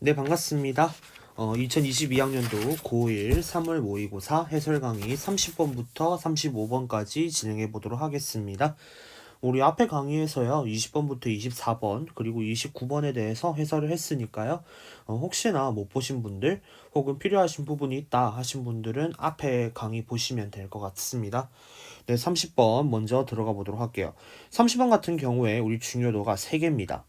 네, 반갑습니다. 2022학년도 고1 3월 모의고사 해설 강의 30번부터 35번까지 진행해 보도록 하겠습니다. 우리 앞에 강의에서요, 20번부터 24번, 그리고 29번에 대해서 해설을 했으니까요, 혹시나 못 보신 분들, 혹은 필요하신 부분이 있다 하신 분들은 앞에 강의 보시면 될 것 같습니다. 네, 30번 먼저 들어가 보도록 할게요. 30번 같은 경우에 우리 중요도가 3개입니다.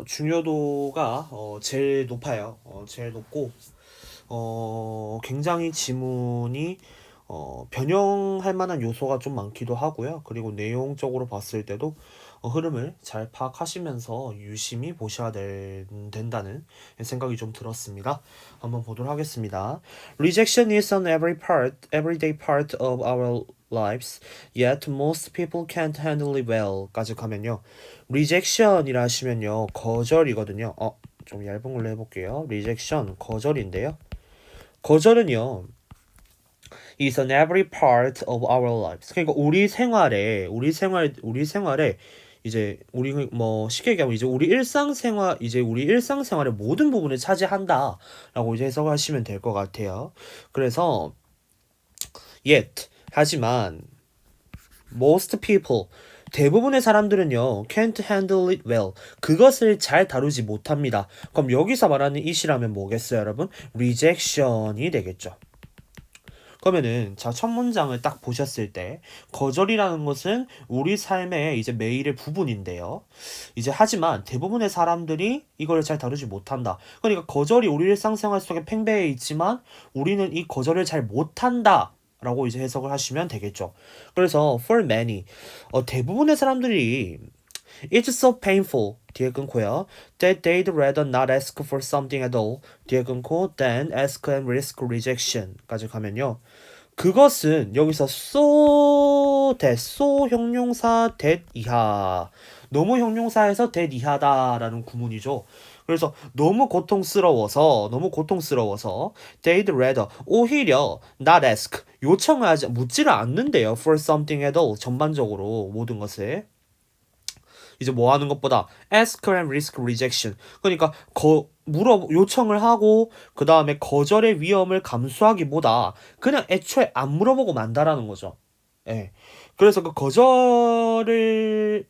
중요도가 제일 높아요. 제일 높고 굉장히 지문이 변형할 만한 요소가 좀 많기도 하고요. 그리고 내용적으로 봤을 때도 흐름을 잘 파악하시면서 유심히 보셔야 된다는 생각이 좀 들었습니다. 한번 보도록 하겠습니다. Rejection is an everyday part of our lives, yet most people can't handle it well. 까지 가면요. rejection이라 하시면요. 거절이거든요. 좀 얇은 걸로 해볼게요. rejection, 거절인데요. 거절은요. is an every part of our lives. 그러니까 우리 생활에 이제 우리 뭐 쉽게 얘기하면 이제 우리 일상생활의 모든 부분을 차지한다라고 이제 해석하시면 될 것 같아요. 그래서 yet 하지만 most people 대부분의 사람들은요 can't handle it well 그것을 잘 다루지 못합니다. 그럼 여기서 말하는 it이라면 뭐겠어요, 여러분? rejection이 되겠죠. 그러면은 자, 첫 문장을 딱 보셨을 때 거절이라는 것은 우리 삶의 이제 매일의 부분인데요. 이제 하지만 대부분의 사람들이 이걸 잘 다루지 못한다. 그러니까 거절이 우리 일상생활 속에 팽배해 있지만 우리는 이 거절을 잘 못한다. 라고 이제 해석을 하시면 되겠죠. 그래서 for many 대부분의 사람들이 It's so painful 뒤에 끊고요. That they'd rather not ask for something at all 뒤에 끊고 than ask and risk rejection까지 가면요. 그것은 여기서 so 형용사 that 이하 너무 형용사에서 that 이하다라는 구문이죠. 그래서 너무 고통스러워서 they'd rather 오히려 not ask 요청을 하지 묻지를 않는데요. for something at all 전반적으로 모든 것을 이제 뭐 하는 것보다 ask and risk rejection 그러니까 요청을 하고 그 다음에 거절의 위험을 감수하기보다 그냥 애초에 안 물어보고 만다라는 거죠. 예. 그래서 그 거절을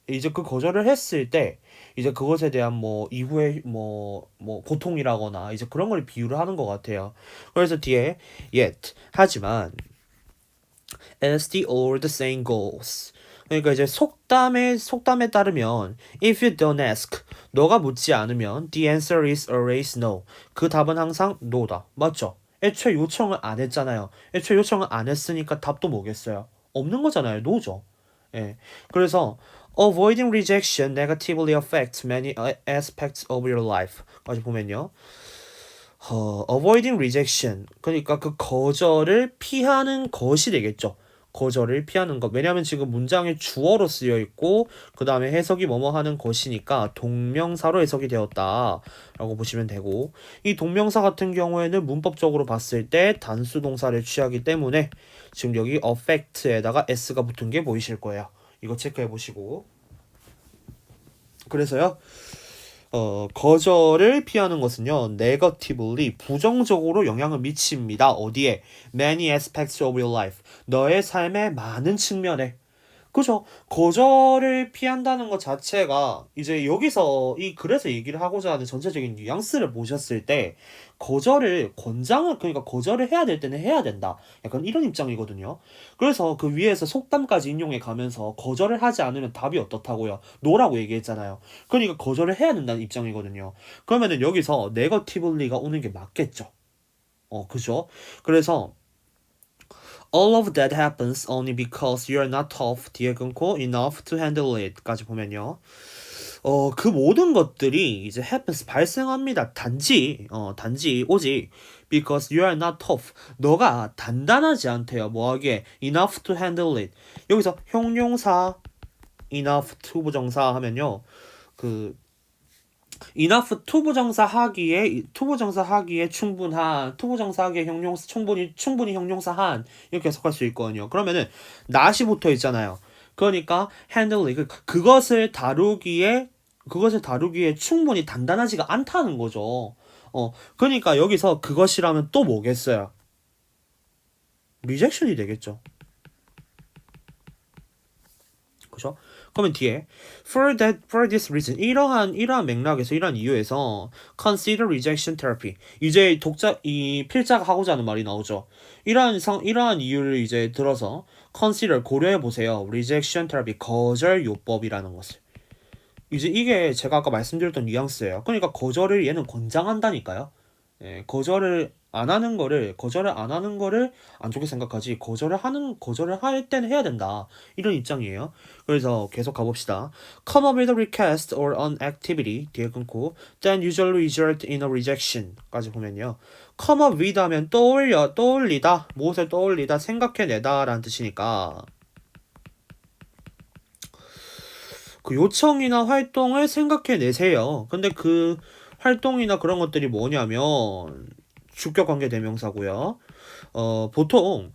했을 때 이제 그것에 대한 뭐 이후에 뭐 고통이라거나 이제 그런 걸 비유를 하는 것 같아요. 그래서 뒤에 yet 하지만 as the old saying goes 그러니까 이제 속담에 따르면 if you don't ask 너가 묻지 않으면 the answer is always no 그 답은 항상 no다 맞죠? 애초에 요청을 안 했잖아요. 애초에 요청을 안 했으니까 답도 뭐겠어요? 없는 거잖아요. no죠. 예. 그래서 avoiding rejection negatively affects many aspects of your life 까지 보면요. avoiding rejection 그러니까 그 거절을 피하는 것이 되겠죠. 거절을 피하는 것. 왜냐하면 지금 문장에 주어로 쓰여 있고 그 다음에 해석이 뭐뭐 하는 것이니까 동명사로 해석이 되었다라고 보시면 되고 이 동명사 같은 경우에는 문법적으로 봤을 때 단수 동사를 취하기 때문에 지금 여기 affect에다가 s가 붙은 게 보이실 거예요. 이거 체크해 보시고 그래서요. 거절을 피하는 것은요, negatively, 부정적으로 영향을 미칩니다. 어디에? Many aspects of your life. 너의 삶의 많은 측면에. 그죠? 거절을 피한다는 것 자체가 이제 여기서 그래서 얘기를 하고자 하는 전체적인 뉘앙스를 보셨을 때 그러니까 거절을 해야 될 때는 해야 된다. 약간 이런 입장이거든요. 그래서 그 위에서 속담까지 인용해 가면서 거절을 하지 않으면 답이 어떻다고요? 노라고 얘기했잖아요. 그러니까 거절을 해야 된다는 입장이거든요. 그러면은 여기서 네거티블리가 오는 게 맞겠죠. 그죠? 그래서 all of that happens only because you're not tough 뒤에 끊고 enough to handle it까지 보면요. 그 모든 것들이 이제 happens 발생합니다. 단지 오직 because you are not tough 너가 단단하지 않대요. 뭐하게 enough to handle it 여기서 형용사 enough to 부정사 하면요. 그 enough 투부정사 하기에 충분한 투부정사 하기에 형용사 충분히 형용사한 이렇게 해석할 수 있거든요. 그러면은 not이 붙어 있잖아요. 그러니까 handling 그것을 다루기에 그것을 다루기에 충분히 단단하지가 않다는 거죠. 그러니까 여기서 그것이라면 또 뭐겠어요? 리젝션이 되겠죠. 그죠? 그러면 뒤에 for this reason 이러한 맥락에서 이러한 이유에서 consider rejection therapy 이제 이 필자가 하고자 하는 말이 나오죠. 이러한 이유를 이제 들어서 consider 고려해 보세요. rejection therapy 거절 요법이라는 것을. 이제 이게 제가 아까 말씀드렸던 뉘앙스예요. 그러니까 거절을 얘는 권장한다니까요. 거절을 안 하는 거를 안 좋게 생각하지, 거절을 할 때는 해야 된다. 이런 입장이에요. 그래서 계속 가봅시다. Come up with a request or an activity, 뒤에 끊고, then usually result in a rejection. 까지 보면요. Come up with 하면 떠올리다, 무엇을 떠올리다, 생각해내다 라는 뜻이니까, 그 요청이나 활동을 생각해내세요. 근데 그 활동이나 그런 것들이 뭐냐면 주격관계 대명사고요. 보통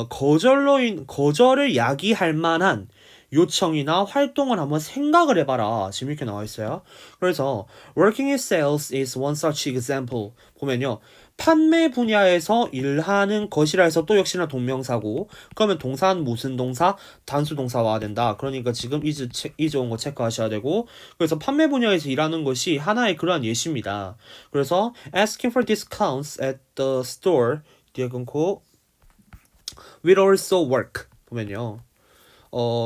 거절을 야기할 만한 요청이나 활동을 한번 생각을 해봐라. 지금 이렇게 나와 있어요. 그래서 working in sales is one such example. 보면요. 판매 분야에서 일하는 것이라 해서 또 역시나 동명사고, 그러면 동사는 무슨 동사? 단수 동사 와야 된다. 그러니까 지금 is 온 거 체크하셔야 되고, 그래서 판매 분야에서 일하는 것이 하나의 그러한 예시입니다. 그래서 asking for discounts at the store 뒤에 끊고 will also work. 보면요.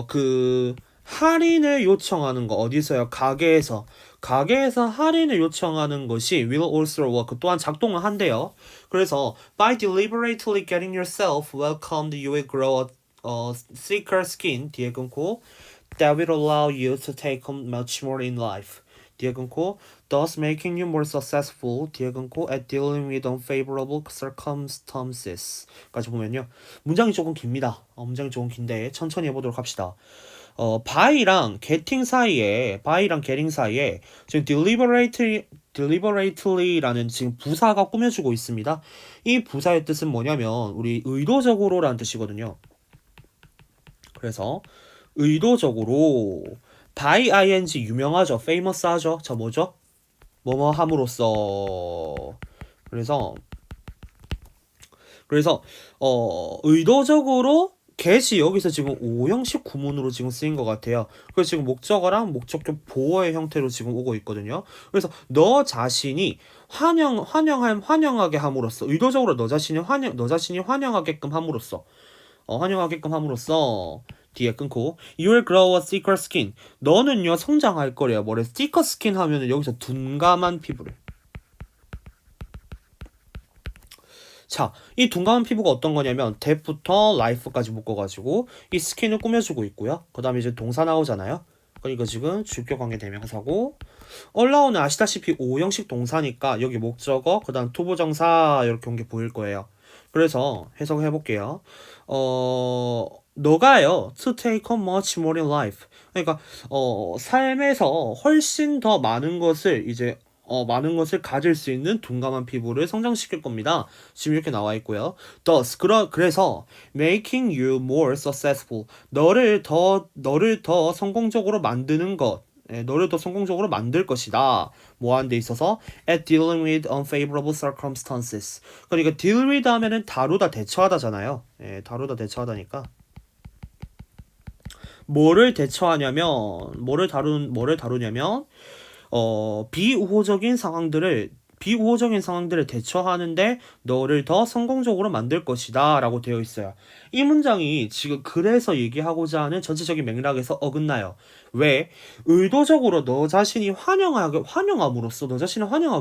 그 할인을 요청하는 거 어디서요? 가게에서 할인을 요청하는 것이 will also work 또한 작동을 한대요. 그래서 by deliberately getting yourself welcomed, you will grow a thicker skin 뒤에 끊고 that will allow you to take on much more in life. 뒤에 끊고 thus making you more successful 뒤에 끊고 at dealing with unfavorable circumstances 까지 보면요. 문장이 조금 깁니다. 문장이 조금 긴데 천천히 해보도록 합시다. by랑 getting 사이에 지금 deliberately라는 지금 부사가 꾸며주고 있습니다. 이 부사의 뜻은 뭐냐면 우리 의도적으로라는 뜻이거든요. 그래서 의도적으로 by ing 유명하죠. famous 하죠. 저 뭐죠? 뭐뭐 함으로써. 그래서 의도적으로 get이 여기서 지금 5형식 구문으로 지금 쓰인 것 같아요. 그래서 지금 목적어랑 목적격 보어의 형태로 지금 오고 있거든요. 그래서 너 자신이 환영하게 함으로써, 의도적으로 너 자신이 환영하게끔 함으로써, 뒤에 끊고 You will grow a thicker skin. 너는요 성장할 거래요. 뭐래? thicker skin 하면은 여기서 둔감한 피부를. 자, 이 둔감한 피부가 어떤 거냐면 that부터 life까지 묶어가지고 이 스킨을 꾸며주고 있고요. 그 다음에 이제 동사 나오잖아요. 그러니까 지금 주격관계 대명사고, allow는 아시다시피 5형식 동사니까 여기 목적어, 그 다음 투부정사 이렇게 온 게 보일 거예요. 그래서 해석을 해볼게요. 너가요 to take on much more in life. 그러니까 삶에서 훨씬 더 많은 것을 가질 수 있는 둔감한 피부를 성장시킬 겁니다. 지금 이렇게 나와 있고요. Thus, 그래서 making you more successful. 너를 더 성공적으로 만드는 것. 너를 더 성공적으로 만들 것이다. 뭐 하는 데 있어서 at dealing with unfavorable circumstances. 그러니까 deal with 하면은 다루다 대처하다잖아요. 다루다 대처하다니까. 뭐를 다루냐면 비우호적인 상황들을 대처하는데 너를 더 성공적으로 만들 것이다 라고 되어 있어요. 이 문장이 지금 그래서 얘기하고자 하는 전체적인 맥락에서 어긋나요. 왜? 의도적으로 너 자신이 환영하게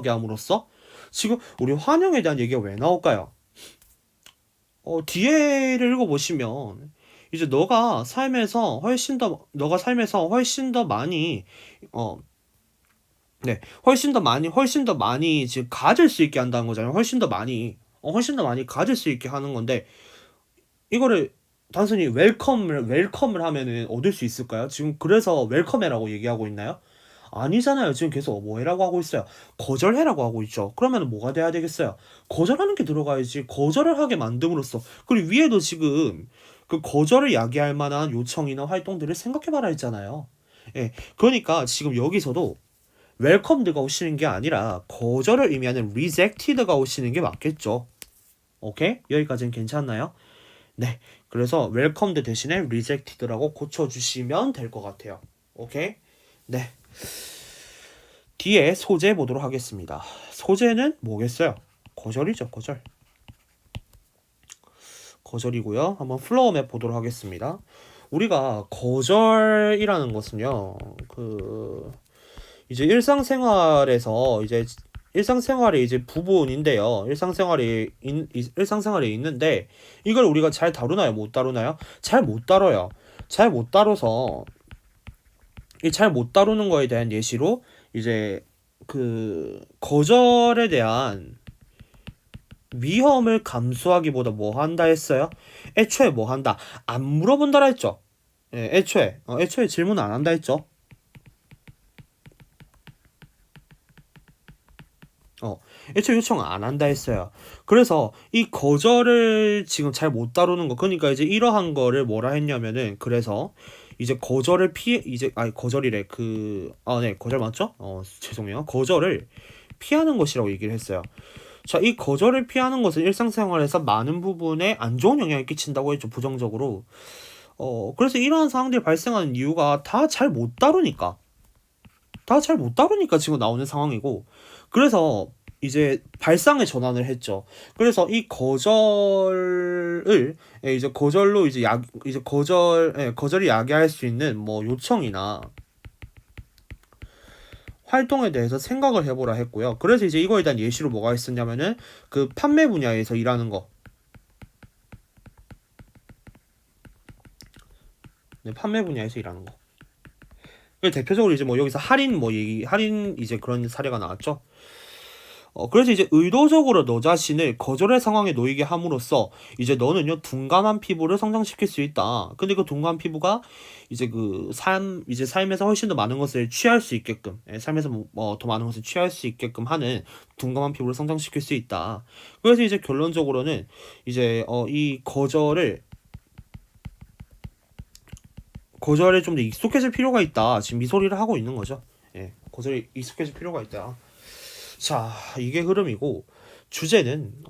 함으로써 지금 우리 환영에 대한 얘기가 왜 나올까요? 뒤에를 읽어보시면 이제 너가 삶에서 훨씬 더 많이 훨씬 더 많이 지금 가질 수 있게 한다는 거잖아요. 훨씬 더 많이 가질 수 있게 하는 건데, 이거를 단순히 웰컴을 하면은 얻을 수 있을까요? 지금 그래서 웰컴해라고 얘기하고 있나요? 아니잖아요. 지금 계속 뭐 해라고 하고 있어요? 거절해라고 하고 있죠. 그러면 뭐가 돼야 되겠어요? 거절하는 게 들어가야지. 거절을 하게 만듦으로써. 그리고 위에도 지금 그 거절을 야기할 만한 요청이나 활동들을 생각해봐라 했잖아요. 예, 그러니까 지금 여기서도 welcomed가 오시는 게 아니라 거절을 의미하는 rejected가 오시는 게 맞겠죠. 오케이? 여기까지는 괜찮나요? 네. 그래서 welcomed 대신에 rejected라고 고쳐주시면 될 것 같아요. 오케이? 네. 뒤에 소재 보도록 하겠습니다. 소재는 뭐겠어요? 거절이죠, 거절. 거절이고요. 한번 플로어 맵 보도록 하겠습니다. 우리가 거절이라는 것은요, 이제 일상생활에서 이제 일상생활의 이제 부분인데요. 일상생활에 있는데 이걸 우리가 잘 다루나요? 못 다루나요? 잘 못 다뤄요. 잘 못 다뤄서 이 잘 못 다루는 거에 대한 예시로 이제 거절에 대한 위험을 감수하기보다 뭐 한다 했어요? 애초에 뭐 한다? 안 물어본다라 했죠. 예, 애초에 질문 안 한다 했죠. 애초에 요청 안 한다 했어요. 그래서 이 거절을 지금 잘 못 다루는 거, 그러니까 이제 이러한 거를 뭐라 했냐면은, 그래서 이제 거절을 거절이래. 네, 거절 맞죠? 죄송해요. 거절을 피하는 것이라고 얘기를 했어요. 자, 이 거절을 피하는 것은 일상생활에서 많은 부분에 안 좋은 영향을 끼친다고 했죠, 부정적으로. 그래서 이러한 상황들이 발생하는 이유가 다 잘 못 다루니까. 지금 나오는 상황이고, 그래서 이제 발상의 전환을 했죠. 그래서 이 거절을 이제 거절로 거절이 야기할 수 있는 뭐 요청이나 활동에 대해서 생각을 해보라 했고요. 그래서 이제 이거에 대한 예시로 뭐가 있었냐면은 판매 분야에서 일하는 거. 네, 판매 분야에서 일하는 거. 대표적으로 이제 뭐 여기서 할인 이제 그런 사례가 나왔죠. 그래서 이제 의도적으로 너 자신을 거절의 상황에 놓이게 함으로써 이제 너는요 둔감한 피부를 성장시킬 수 있다. 근데 그 둔감한 피부가 이제 이제 삶에서 훨씬 더 많은 것을 취할 수 있게끔, 삶에서 더 많은 것을 취할 수 있게끔 하는 둔감한 피부를 성장시킬 수 있다. 그래서 이제 결론적으로는 이제 이 거절에 좀 더 익숙해질 필요가 있다. 지금 이 소리를 하고 있는 거죠. 예, 거절에 익숙해질 필요가 있다. 자, 이게 흐름이고 주제는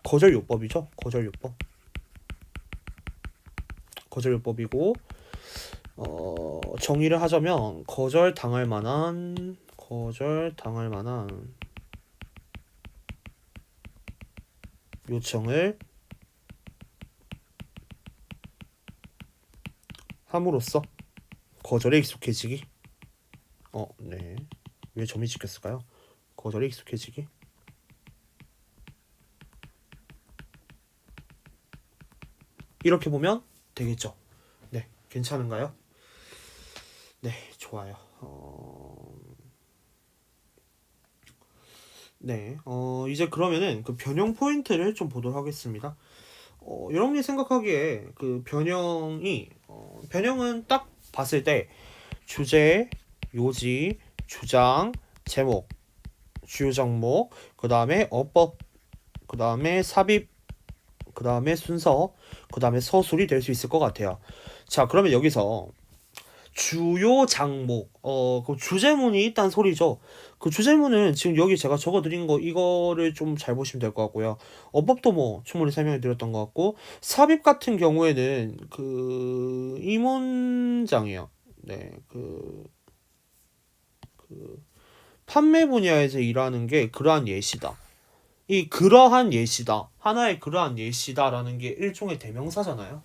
거절요법이죠. 거절요법이고 정의를 하자면 거절당할 만한 요청을 함으로써 거절에 익숙해지기. 네. 왜 점이 찍혔을까요? 거절에 익숙해지기. 이렇게 보면 되겠죠. 네, 괜찮은가요? 네, 좋아요. 네, 이제 그러면은 변형 포인트를 좀 보도록 하겠습니다. 여러분이 생각하기에 변형은 딱 봤을 때 주제, 요지, 주장, 제목, 주요 장목, 그 다음에 어법, 그 다음에 삽입, 그 다음에 순서, 그 다음에 서술이 될 수 있을 것 같아요. 자, 그러면 여기서 주요 장목, 그 주제문이 있단 소리죠. 그 주제문은 지금 여기 제가 적어드린 거 이거를 좀 잘 보시면 될 것 같고요. 어법도 뭐 충분히 설명해 드렸던 것 같고, 삽입 같은 경우에는 이 문장이에요. 네, 판매 분야에서 일하는 게 그러한 예시다. 하나의 그러한 예시다라는 게 일종의 대명사잖아요.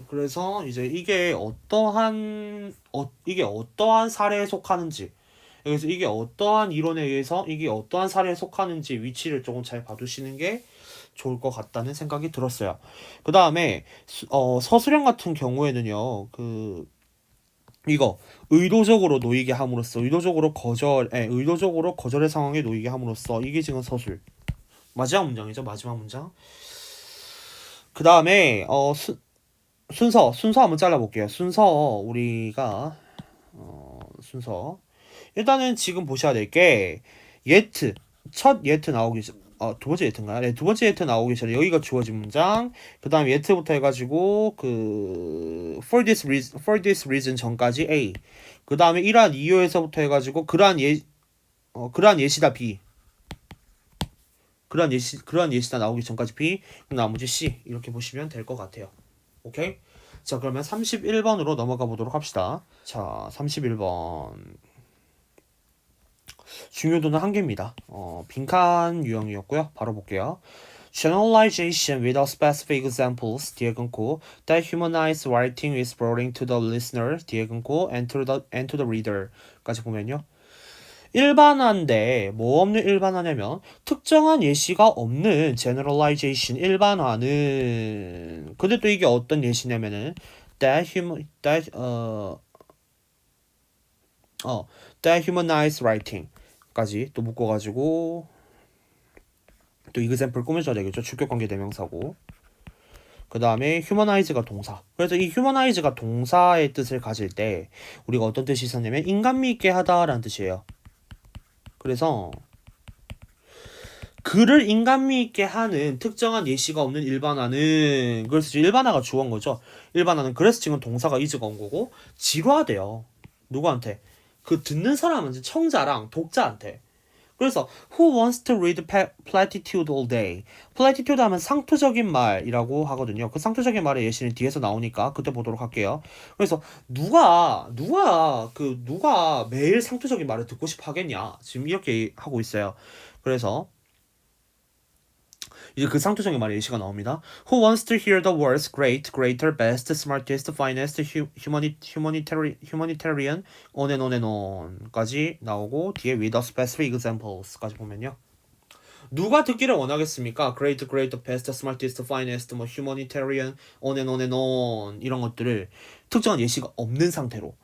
그래서 이제 이게 어떠한 사례에 속하는지, 그래서 이게 어떠한 이론에 의해서 이게 어떠한 사례에 속하는지 위치를 조금 잘 봐두시는 게 좋을 것 같다는 생각이 들었어요. 그 다음에 서술형 같은 경우에는요, 이거 의도적으로 놓이게 함으로써 의도적으로 거절의 상황에 놓이게 함으로써 이게 지금 서술 마지막 문장이죠. 마지막 문장. 그 다음에 순서 한번 잘라볼게요. 우리가 순서 일단은 지금 보셔야 될 게 첫 yet 나오기 두 번째 yet인가요? 네, 두 번째 yet 나오기 전에 여기가 주어진 문장, 그 다음에 yet부터 해가지고 for this reason 전까지 A, 그 다음에 이러한 이유에서부터 해가지고 그러한 예시다 B, 그러한 예시다 나오기 전까지 B, 그럼 나머지 C 이렇게 보시면 될 것 같아요. 오케이? 자, 그러면 31번으로 넘어가 보도록 합시다. 자, 31번. 중요도는 한 개입니다. 빈칸 유형이었고요. 바로 볼게요. Generalization without specific examples 뒤에 끊고 that humanized writing is boring to the listener 뒤에 끊고 and to the reader까지 보면요. 일반화인데 뭐 없는 일반화냐면 특정한 예시가 없는 generalization 일반화는 근데 또 이게 어떤 예시냐면은 that humanized writing까지 또 묶어가지고 또 example 꾸며줘야 되겠죠. 주격관계 대명사고 그 다음에 humanize가 동사. 그래서 이 humanize가 동사의 뜻을 가질 때 우리가 어떤 뜻이 있었냐면 인간미 있게 하다라는 뜻이에요. 그래서 글을 인간미 있게 하는 특정한 예시가 없는 일반화는 그래서 일반화가 주어인 거죠. 일반화는 그래서 지금 동사가 is가 온 거고 지루하대요. 누구한테? 그 듣는 사람은 청자랑 독자한테. 그래서 who wants to read platitude all day? platitude 하면 상투적인 말이라고 하거든요. 그 상투적인 말의 예시는 뒤에서 나오니까 그때 보도록 할게요. 그래서 누가 매일 상투적인 말을 듣고 싶어 하겠냐? 지금 이렇게 하고 있어요. 그래서 이제 그 상투적인 말의 예시가 나옵니다. Who wants to hear the words great, greater, best, smartest, finest, humanitarian, on and on까지 나오고 뒤에 with a specific examples까지 보면요. 누가 듣기를 원하겠습니까? Great, great, best, smartest, finest, humanitarian, on and on 이런 것들을 특정한 예시가 없는 상태로.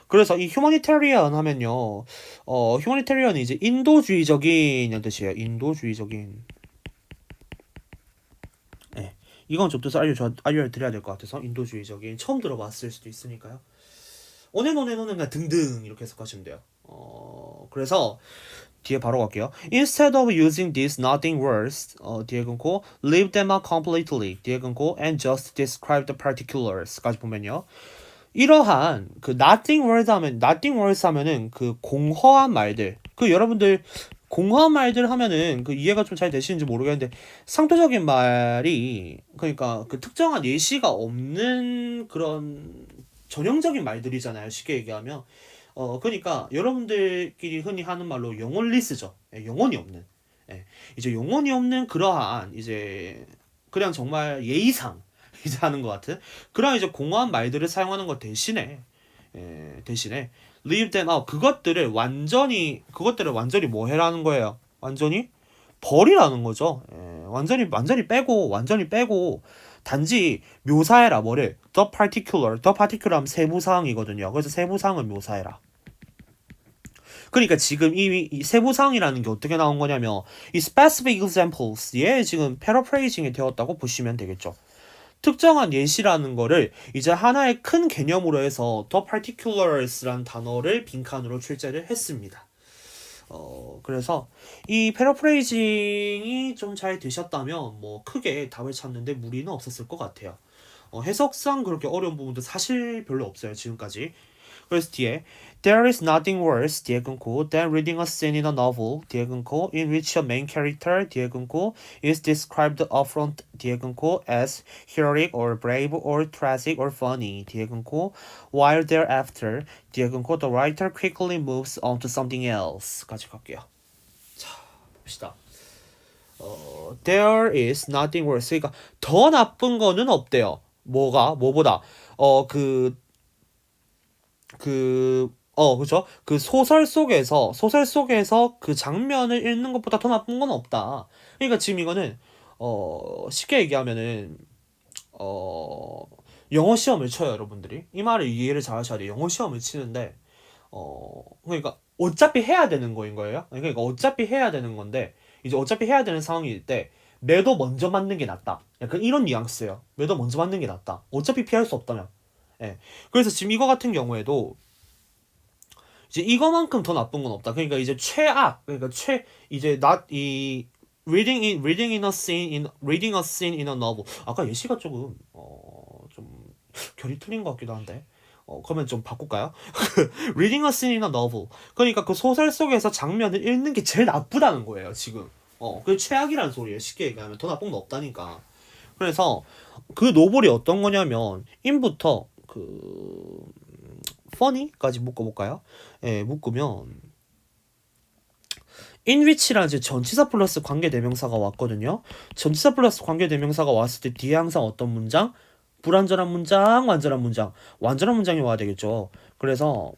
그래서 이 humanitarian 하면요, humanitarian이 이제 인도주의적인 뜻이에요. 인도주의적인. 이건 좀 뜻을 알려드려야 될 것 같아서 인도주의적인 처음 들어봤을 수도 있으니까요. 오네노네노는 그냥 등등 이렇게 해석하시면 돼요. 그래서 뒤에 바로 갈게요. Instead of using these nothing words 뒤에 끊고 leave them out completely 뒤에 끊고 and just describe the particulars까지 보면요. 이러한 그 nothing words 하면은 그 공허한 말들 그 여러분들 공허한 말들 하면은 그 이해가 좀 잘 되시는지 모르겠는데 상투적인 말이 그러니까 그 특정한 예시가 없는 그런 전형적인 말들이잖아요. 쉽게 얘기하면 그러니까 여러분들끼리 흔히 하는 말로 영혼리스죠. 영혼이 없는 이제 영혼이 없는 그러한 이제 그냥 정말 예의상 이제 하는 것 같은 그런 이제 공허한 말들을 사용하는 것 대신에 leave them out 그것들을 완전히 뭐 해라는 거예요. 완전히 버리라는 거죠. 완전히 빼고 단지 묘사해라 뭐를 the particular 하면 세부사항이거든요. 그래서 세부사항을 묘사해라. 그러니까 지금 이 세부사항이라는 게 어떻게 나온 거냐면 이 specific examples에 지금 paraphrasing이 되었다고 보시면 되겠죠. 특정한 예시라는 거를 이제 하나의 큰 개념으로 해서 the particulars라는 단어를 빈칸으로 출제를 했습니다. 그래서 이 패러프레이징이 좀 잘 되셨다면 뭐 크게 답을 찾는데 무리는 없었을 것 같아요. 해석상 그렇게 어려운 부분도 사실 별로 없어요 지금까지. 그래서 뒤에 There is nothing worse 뒤에 끊고 than reading a scene in a novel 뒤에 끊고 in which a main character 뒤에 끊고 is described upfront 뒤에 끊고 as heroic or brave or tragic or funny 뒤에 끊고 while thereafter 뒤에 끊고 the writer quickly moves on to something else까지 갈게요. 자 봅시다. There is nothing worse 그러니까 더 나쁜 거는 없대요. 뭐보다 그죠? 그 소설 속에서 그 장면을 읽는 것보다 더 나쁜 건 없다. 그러니까 지금 이거는 쉽게 얘기하면은 영어 시험을 쳐요, 여러분들이. 이 말을 이해를 잘 하셔야 돼요. 영어 시험을 치는데 그러니까 어차피 해야 되는 거인 거예요. 그러니까 어차피 해야 되는 건데 이제 어차피 해야 되는 상황일 때 매도 먼저 맞는 게 낫다. 약간 이런 뉘앙스예요. 매도 먼저 맞는 게 낫다. 어차피 피할 수 없다면. 예. 그래서 지금 이거 같은 경우에도 이제 이거만큼 더 나쁜 건 없다. 그러니까 이제 최악, 그러니까 이제 reading a scene in a novel. 아까 예시가 조금 좀 결이 틀린 것 같기도 한데. 그러면 좀 바꿀까요? reading a scene in a novel. 그러니까 그 소설 속에서 장면을 읽는 게 제일 나쁘다는 거예요, 지금. 그게 최악이라는 소리예요. 쉽게 얘기하면 더 나쁜 건 없다니까. 그래서 그 노블이 어떤 거냐면 인부터 그 funny까지 묶어볼까요? 예, 묶으면 in which라는 이제 전치사 플러스 관계대명사가 왔거든요. 전치사 플러스 관계대명사가 왔을 때 뒤에 항상 어떤 문장? 불완전한 문장, 완전한 문장. 완전한 문장이 와야 되겠죠. 그래서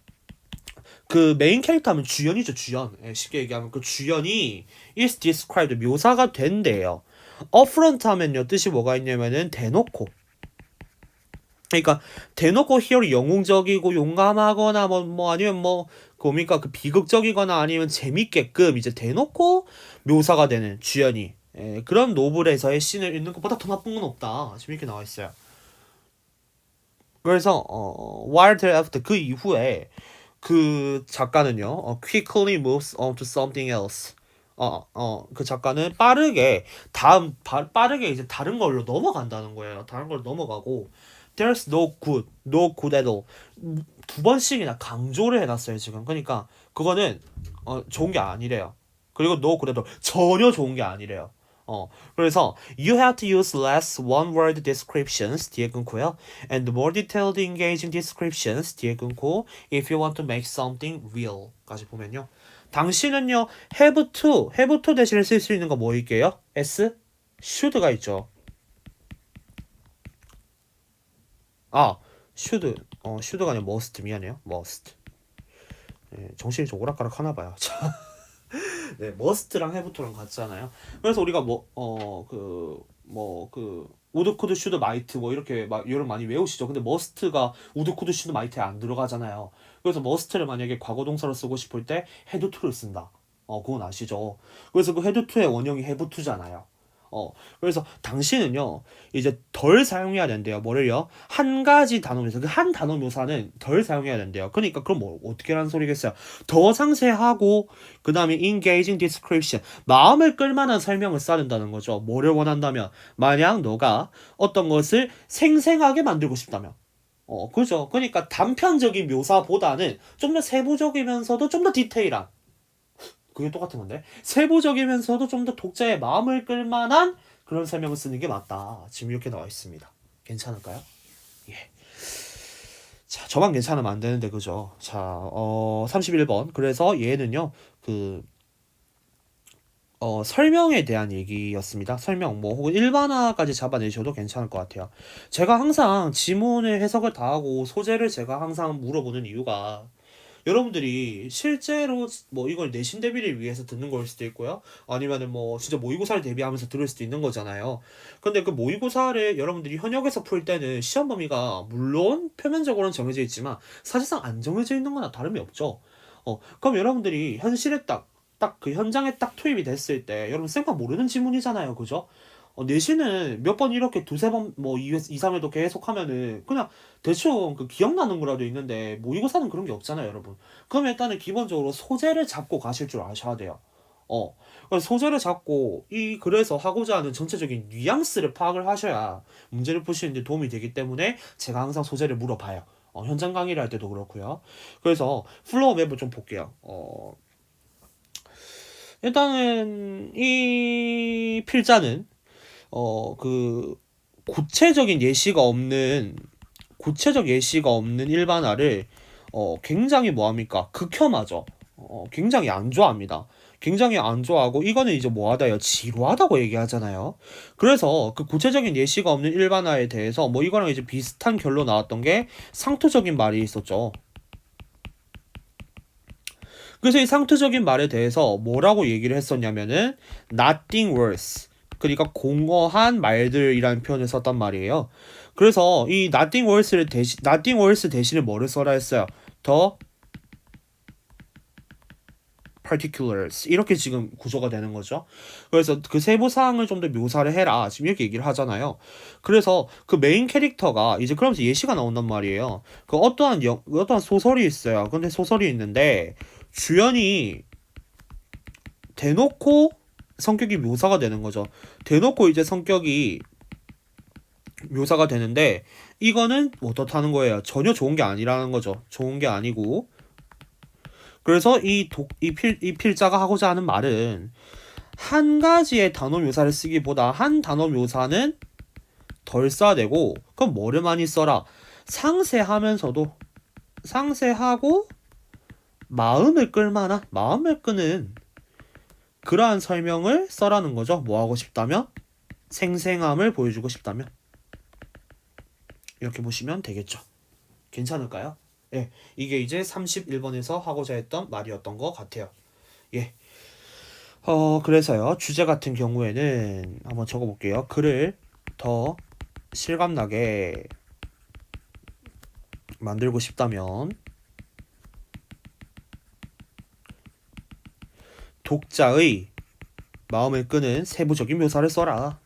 그 메인 캐릭터 하면 주연이죠, 주연. 예, 쉽게 얘기하면 그 주연이 is described, 묘사가 된대요. upfront 하면요, 뜻이 뭐가 있냐면은 대놓고. 그러니까 대놓고 히어로 영웅적이고 용감하거나 뭐 아니면 뭐 뭡니까 그 비극적이거나 아니면 재밌게끔 이제 대놓고 묘사가 되는 주연이 그런 노블에서의 씬을 읽는 것보다 더 나쁜 건 없다. 지금 이렇게 나와 있어요. 그래서 while thereafter 그 이후에 그 작가는요 quickly moves on to something else. 그 작가는 빠르게 이제 다른 걸로 넘어간다는 거예요. 다른 걸로 넘어가고 there's no good at all. 두 번씩이나 강조를 해놨어요 지금. 그러니까 그거는 좋은 게 아니래요. 그리고 no good at all 전혀 좋은 게 아니래요. 그래서 you have to use less one-word descriptions 뒤에 끊고요. and more detailed engaging descriptions 뒤에 끊고 if you want to make something real까지 보면요. 당신은요 have to 대신에 쓸 수 있는 거 뭐 있게요? s should가 있죠. should가 아니라 must. 미안해요. must. 네, 정신이 좀 오락가락 하나 봐요. 네, must랑 have to랑 같잖아요. 그래서 우리가 would, could, should, might 뭐 이렇게 막 여러 많이 외우시죠. 근데 must가 would, could, should, might에 안 들어가잖아요. 그래서 must를 만약에 과거 동사로 쓰고 싶을 때 had to를 쓴다. 그건 아시죠? 그래서 그 had to의 원형이 have to잖아요. 그래서 당신은요 이제 덜 사용해야 된대요. 뭐를요? 한 가지 단어 묘사, 그 한 단어 묘사는 덜 사용해야 된대요. 그러니까 그럼 뭐 어떻게 하는 소리겠어요? 더 상세하고 그 다음에 engaging description, 마음을 끌만한 설명을 써야 된다는 거죠. 뭐를 원한다면, 만약 너가 어떤 것을 생생하게 만들고 싶다면, 그죠? 그러니까 단편적인 묘사보다는 좀 더 세부적이면서도 좀 더 디테일한, 그게 똑같은 건데 세부적이면서도 좀 더 독자의 마음을 끌만한 그런 설명을 쓰는 게 맞다. 지금 이렇게 나와 있습니다. 괜찮을까요? 예. 자, 저만 괜찮으면 안 되는데 그죠? 자, 31번. 그래서 얘는요. 설명에 대한 얘기였습니다. 설명 뭐 혹은 일반화까지 잡아내셔도 괜찮을 것 같아요. 제가 항상 지문의 해석을 다 하고 소재를 제가 항상 물어보는 이유가 여러분들이 실제로 뭐 이걸 내신 대비를 위해서 듣는 걸 수도 있고요. 아니면은 뭐 진짜 모의고사를 대비하면서 들을 수도 있는 거잖아요. 근데 그 모의고사를 여러분들이 현역에서 풀 때는 시험 범위가 물론 표면적으로는 정해져 있지만 사실상 안 정해져 있는 거나 다름이 없죠. 그럼 여러분들이 현실에 딱 그 현장에 딱 투입이 됐을 때 여러분 생판 모르는 지문이잖아요. 그죠? 내신은 몇 번 이렇게 두세 번 뭐 2, 3회도 계속 하면은 그냥 대충 그 기억나는 거라도 있는데 모의고사는 그런 게 없잖아요, 여러분. 그럼 일단은 기본적으로 소재를 잡고 가실 줄 아셔야 돼요. 그래서 소재를 잡고 그래서 하고자 하는 전체적인 뉘앙스를 파악을 하셔야 문제를 푸시는데 도움이 되기 때문에 제가 항상 소재를 물어봐요. 현장 강의를 할 때도 그렇고요. 그래서 플로우 맵을 좀 볼게요. 일단은 이 필자는 그 구체적 예시가 없는 일반화를 굉장히 뭐합니까? 극혐하죠. 굉장히 안 좋아합니다. 굉장히 안 좋아하고 이거는 이제 뭐하다요? 지루하다고 얘기하잖아요. 그래서 그 구체적인 예시가 없는 일반화에 대해서 뭐 이거랑 이제 비슷한 결로 나왔던 게 상투적인 말이 있었죠. 그래서 이 상투적인 말에 대해서 뭐라고 얘기를 했었냐면은 nothing worse. 그러니까 공허한 말들이라는 표현을 썼단 말이에요. 그래서 이 nothing worse 대신에 뭐를 써라 했어요? 더 particulars 이렇게 지금 구조가 되는 거죠. 그래서 그 세부 사항을 좀 더 묘사를 해라. 지금 이렇게 얘기를 하잖아요. 그래서 그 메인 캐릭터가 이제 그러면서 예시가 나온단 말이에요. 그 어떠한 소설이 있어요. 근데 소설이 있는데 주연이 대놓고 성격이 묘사가 되는 거죠. 대놓고 이제 성격이 묘사가 되는데 이거는 어떻다는 거예요. 전혀 좋은 게 아니라는 거죠. 좋은 게 아니고. 그래서 이 필자가 하고자 하는 말은 한 가지의 단어 묘사를 쓰기보다 한 단어 묘사는 덜 써야 되고, 그럼 뭐를 많이 써라? 상세하면서도 상세하고 마음을 끌만한, 마음을 끄는 그러한 설명을 써라는 거죠. 뭐 하고 싶다면? 생생함을 보여주고 싶다면. 이렇게 보시면 되겠죠. 괜찮을까요? 예, 이게 이제 31번에서 하고자 했던 말이었던 것 같아요. 예. 그래서요, 주제 같은 경우에는 한번 적어볼게요. 글을 더 실감나게 만들고 싶다면 독자의 마음을 끄는 세부적인 묘사를 써라.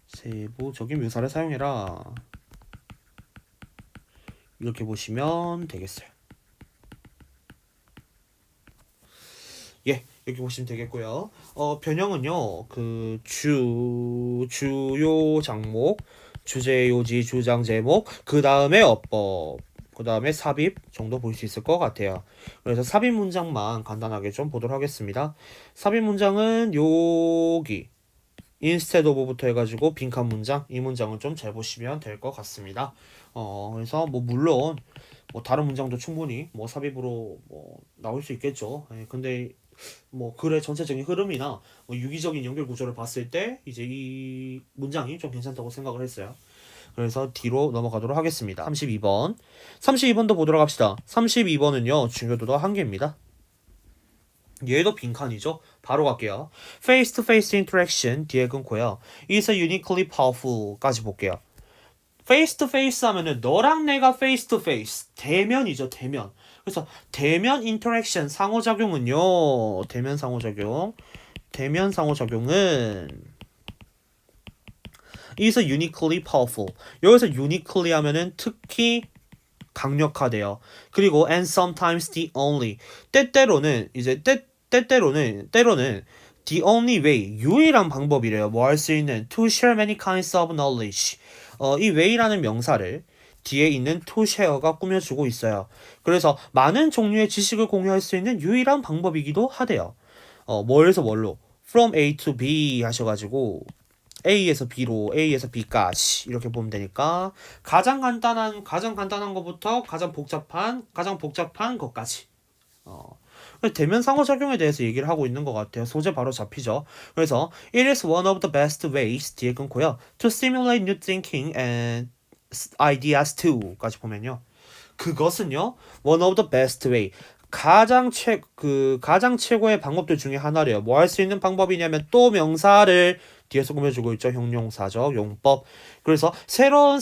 세부적인 묘사를 사용해라. 이렇게 보시면 되겠어요. 예, 이렇게 보시면 되겠고요. 변형은요, 그 주요 장목, 주제, 요지, 주장, 제목, 그 다음에 어법, 그 다음에 삽입 정도 볼 수 있을 것 같아요. 그래서 삽입 문장만 간단하게 좀 보도록 하겠습니다. 삽입 문장은 여기 instead of부터 해가지고 빈칸 문장, 이 문장은 좀 잘 보시면 될 것 같습니다. 그래서 뭐 물론 뭐 다른 문장도 충분히 뭐 삽입으로 뭐 나올 수 있겠죠. 예, 근데 뭐 글의 전체적인 흐름이나 뭐 유기적인 연결 구조를 봤을 때 이제 이 문장이 좀 괜찮다고 생각을 했어요. 그래서 뒤로 넘어가도록 하겠습니다. 32번. 32번도 보도록 합시다. 32번은요, 중요도도 한 개입니다. 얘도 빈칸이죠. 바로 갈게요. Face-to-face interaction 뒤에 끊고요. is uniquely powerful까지 볼게요. face-to-face 하면은 너랑 내가 face-to-face 대면이죠. 대면. 그래서 대면 interaction 상호작용은요. 대면 상호작용은 is uniquely powerful. 여기서 uniquely 하면은 특히 강력하대요. 그리고 and sometimes the only. 때때로는 the only way 유일한 방법이래요. 뭐 할 수 있는 to share many kinds of knowledge. 이 way라는 명사를 뒤에 있는 to share가 꾸며주고 있어요. 그래서 많은 종류의 지식을 공유할 수 있는 유일한 방법이기도 하대요. 뭐에서 뭘로? from A to B 하셔가지고 A에서 B로 A에서 B까지 이렇게 보면 되니까 가장 간단한 것부터 가장 복잡한 것까지. 대면 상호작용에 대해서 얘기를 하고 있는 것 같아요. 소재 바로 잡히죠. 그래서 it is one of the best ways 뒤에 끊고요. to stimulate new thinking and ideas too까지 보면요. 그것은요. one of the best way. 가장 최고의 방법들 중에 하나래요. 뭐 할 수 있는 방법이냐면 또 명사를 뒤에서 꾸며주고 있죠. 형용사죠. 용법. 그래서 새로운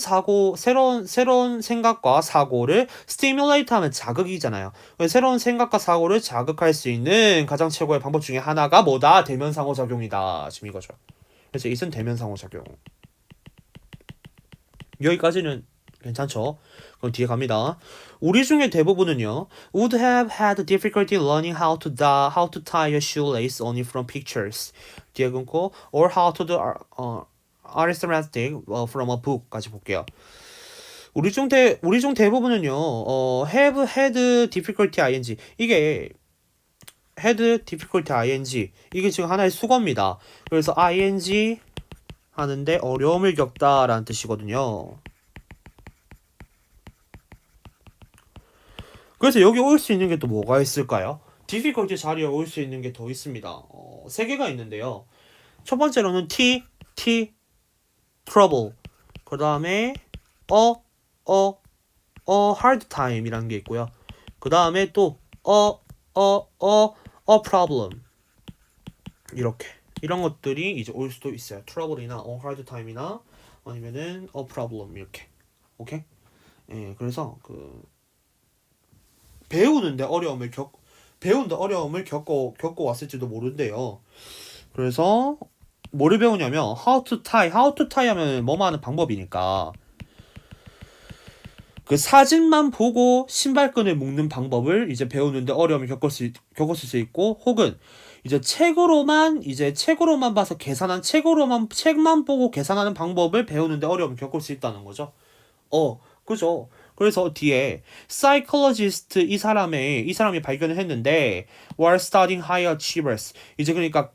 생각과 사고를 stimulate 하면 자극이잖아요. 새로운 생각과 사고를 자극할 수 있는 가장 최고의 방법 중에 하나가 뭐다? 대면 상호작용이다. 지금 이거죠. 그래서 이것은 대면 상호작용. 여기까지는 괜찮죠? 그럼 뒤에 갑니다. 우리 중에 대부분은요, would have had difficulty learning how to tie a shoelace only from pictures. 뒤에 끊고, or how to do arithmetic from a book까지 볼게요. 우리 중 대부분은요, have had difficulty ing. 이게 had difficulty ing. 이게 지금 하나의 수거입니다. 그래서 ing 하는데 어려움을 겪다라는 뜻이거든요. 그래서 여기 올 수 있는 게 또 뭐가 있을까요? difficulty 자리에 올 수 있는 게 더 있습니다. 세 개가 있는데요. 첫 번째로는 trouble. 그 다음에 hard time이라는 게 있고요. 그 다음에 또 problem. 이렇게 이런 것들이 이제 올 수도 있어요. trouble이나 hard time이나 아니면은 problem 이렇게. 오케이? 예, 그래서 배우는데 어려움을 겪고 왔을지도 모른대요. 그래서 뭐를 배우냐면 how to tie 하면 뭐뭐 하는 방법이니까 그 사진만 보고 신발끈을 묶는 방법을 이제 배우는데 어려움을 겪었을 수 있고, 혹은 이제 책으로만 봐서 책만 보고 계산하는 방법을 배우는데 어려움을 겪을 수 있다는 거죠. 그죠. 그래서 뒤에 psychologist 이 사람이 발견을 했는데 were studying high achievers, 이제 그러니까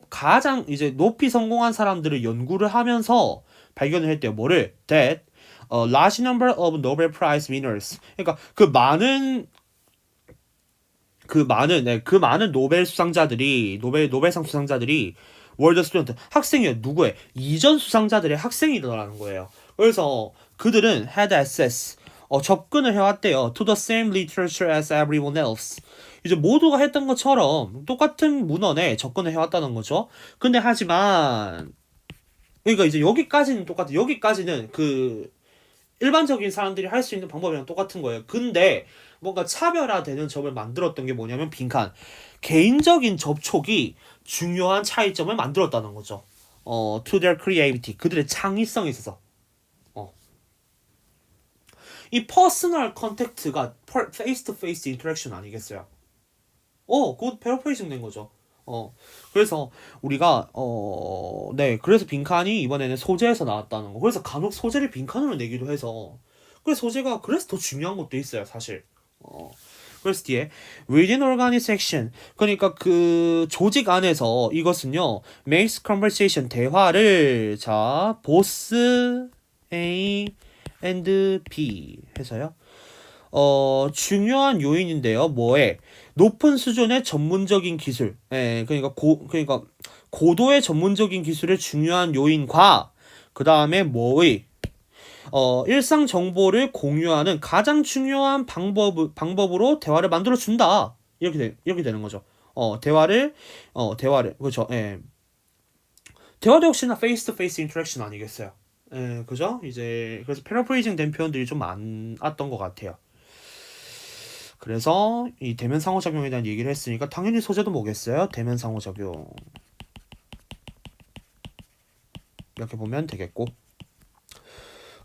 가장 이제 높이 성공한 사람들을 연구를 하면서 발견을 했대요. 뭐를? That a large number of Nobel Prize winners, 그러니까 그 많은 노벨상 수상자들이 월드 스튜던트, 학생이요. 누구의? 이전 수상자들의 학생이더라는 거예요. 그래서 그들은 had access, 접근을 해왔대요. to the same literature as everyone else. 이제 모두가 했던 것처럼 똑같은 문헌에 접근을 해왔다는 거죠. 근데 하지만 그러니까 이제 여기까지는 똑같아. 여기까지는 그 일반적인 사람들이 할 수 있는 방법이랑 똑같은 거예요. 근데 뭔가 차별화되는 점을 만들었던 게 뭐냐면 빈칸. 개인적인 접촉이 중요한 차이점을 만들었다는 거죠. to their creativity. 그들의 창의성에 있어서. 이 퍼스널 컨택트가 페이스 투 페이스 인터랙션 아니겠어요? 그거 패러프레이징 된 거죠. 그래서 우리가 그래서 빈칸이 이번에는 소재에서 나왔다는 거. 그래서 간혹 소재를 빈칸으로 내기도 해서, 그래서 소재가 그래서 더 중요한 것도 있어요, 사실. 그래서 뒤에 within organization, 그러니까 그 조직 안에서 이것은요 makes conversation, 대화를 both A and B 해서요 중요한 요인인데요. 뭐에? 높은 수준의 전문적인 기술. 그러니까 고도의 전문적인 기술의 중요한 요인과 그 다음에 뭐의? 일상 정보를 공유하는 가장 중요한 방법으로 대화를 만들어 준다. 이렇게 되는 거죠. 대화를 그렇죠. 대화도 역시나 페이스 투 페이스 인터랙션 아니겠어요? 그죠? 이제 그래서 패러프레이징 된 표현들이 좀 많았던 것 같아요. 그래서 이 대면 상호작용에 대한 얘기를 했으니까 당연히 소재도 뭐겠어요? 대면 상호작용. 이렇게 보면 되겠고.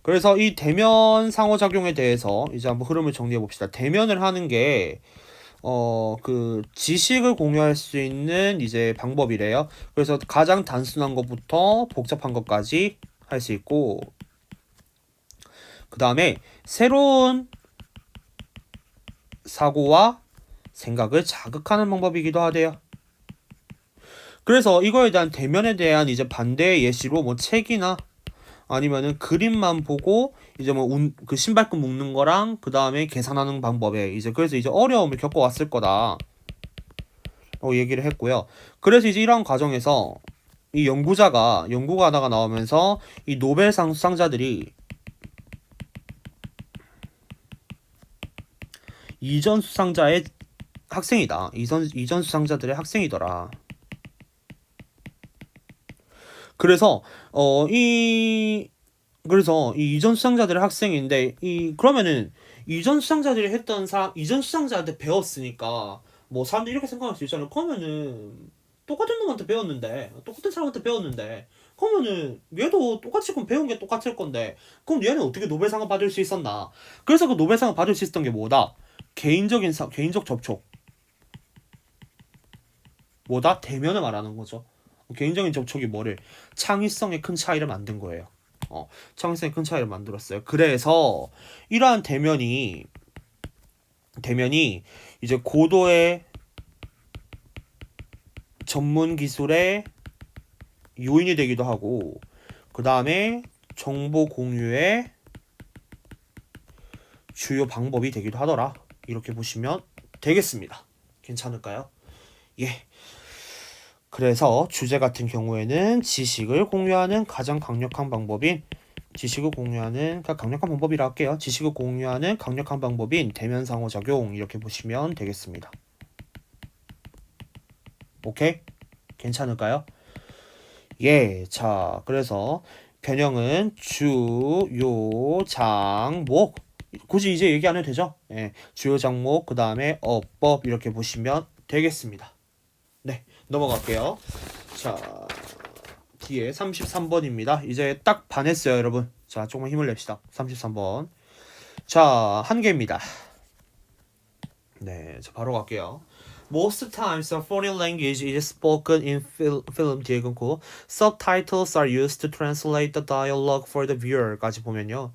그래서 이 대면 상호작용에 대해서 이제 한번 흐름을 정리해 봅시다. 대면을 하는 게 그 지식을 공유할 수 있는 이제 방법이래요. 그래서 가장 단순한 것부터 복잡한 것까지 할 수 있고, 그 다음에 새로운 사고와 생각을 자극하는 방법이기도 하대요. 그래서 이거에 대한 대면에 대한 이제 반대의 예시로 뭐 책이나 아니면은 그림만 보고 이제 뭐 그 신발끈 묶는 거랑 그 다음에 계산하는 방법에 이제 그래서 이제 어려움을 겪어왔을 거다 얘기를 했고요. 그래서 이제 이런 과정에서 이 연구가 하나가 나오면서 이 노벨상 수상자들이 이전 수상자의 학생이다. 이전 수상자들의 학생이더라. 그래서 이 이전 수상자들의 학생인데 그러면은 이전 수상자들이 이전 수상자한테 배웠으니까 뭐 사람들이 이렇게 생각할 수 있잖아요. 그러면은 똑같은 놈한테 배웠는데, 똑같은 사람한테 배웠는데, 그러면은 얘도 똑같이 그럼 배운 게 똑같을 건데, 그럼 얘는 어떻게 노벨상을 받을 수 있었나? 그래서 그 노벨상을 받을 수 있었던 게 뭐다? 개인적 접촉. 뭐다? 대면을 말하는 거죠. 개인적인 접촉이 뭐를? 창의성에 큰 차이를 만든 거예요. 창의성에 큰 차이를 만들었어요. 그래서 이러한 대면이 이제 고도의 전문 기술의 요인이 되기도 하고, 그 다음에 정보 공유의 주요 방법이 되기도 하더라. 이렇게 보시면 되겠습니다. 괜찮을까요? 예. 그래서 주제 같은 경우에는 지식을 공유하는 가장 강력한 방법인 강력한 방법이라 할게요. 지식을 공유하는 강력한 방법인 대면 상호작용, 이렇게 보시면 되겠습니다. 오케이? 괜찮을까요? 예, 자, 그래서 변형은 주, 요, 장, 목. 굳이 이제 얘기 안 해도 되죠? 예, 주요 장목, 그 다음에 어법, 이렇게 보시면 되겠습니다. 네, 넘어갈게요. 자, 뒤에 33번입니다. 이제 딱 반했어요, 여러분. 자, 조금만 힘을 냅시다. 33번. 자, 한 개입니다. 네, 자 바로 갈게요. Most times a foreign language is spoken in film 뒤에 끊고 subtitles are used to translate the dialogue for the viewer까지 보면요.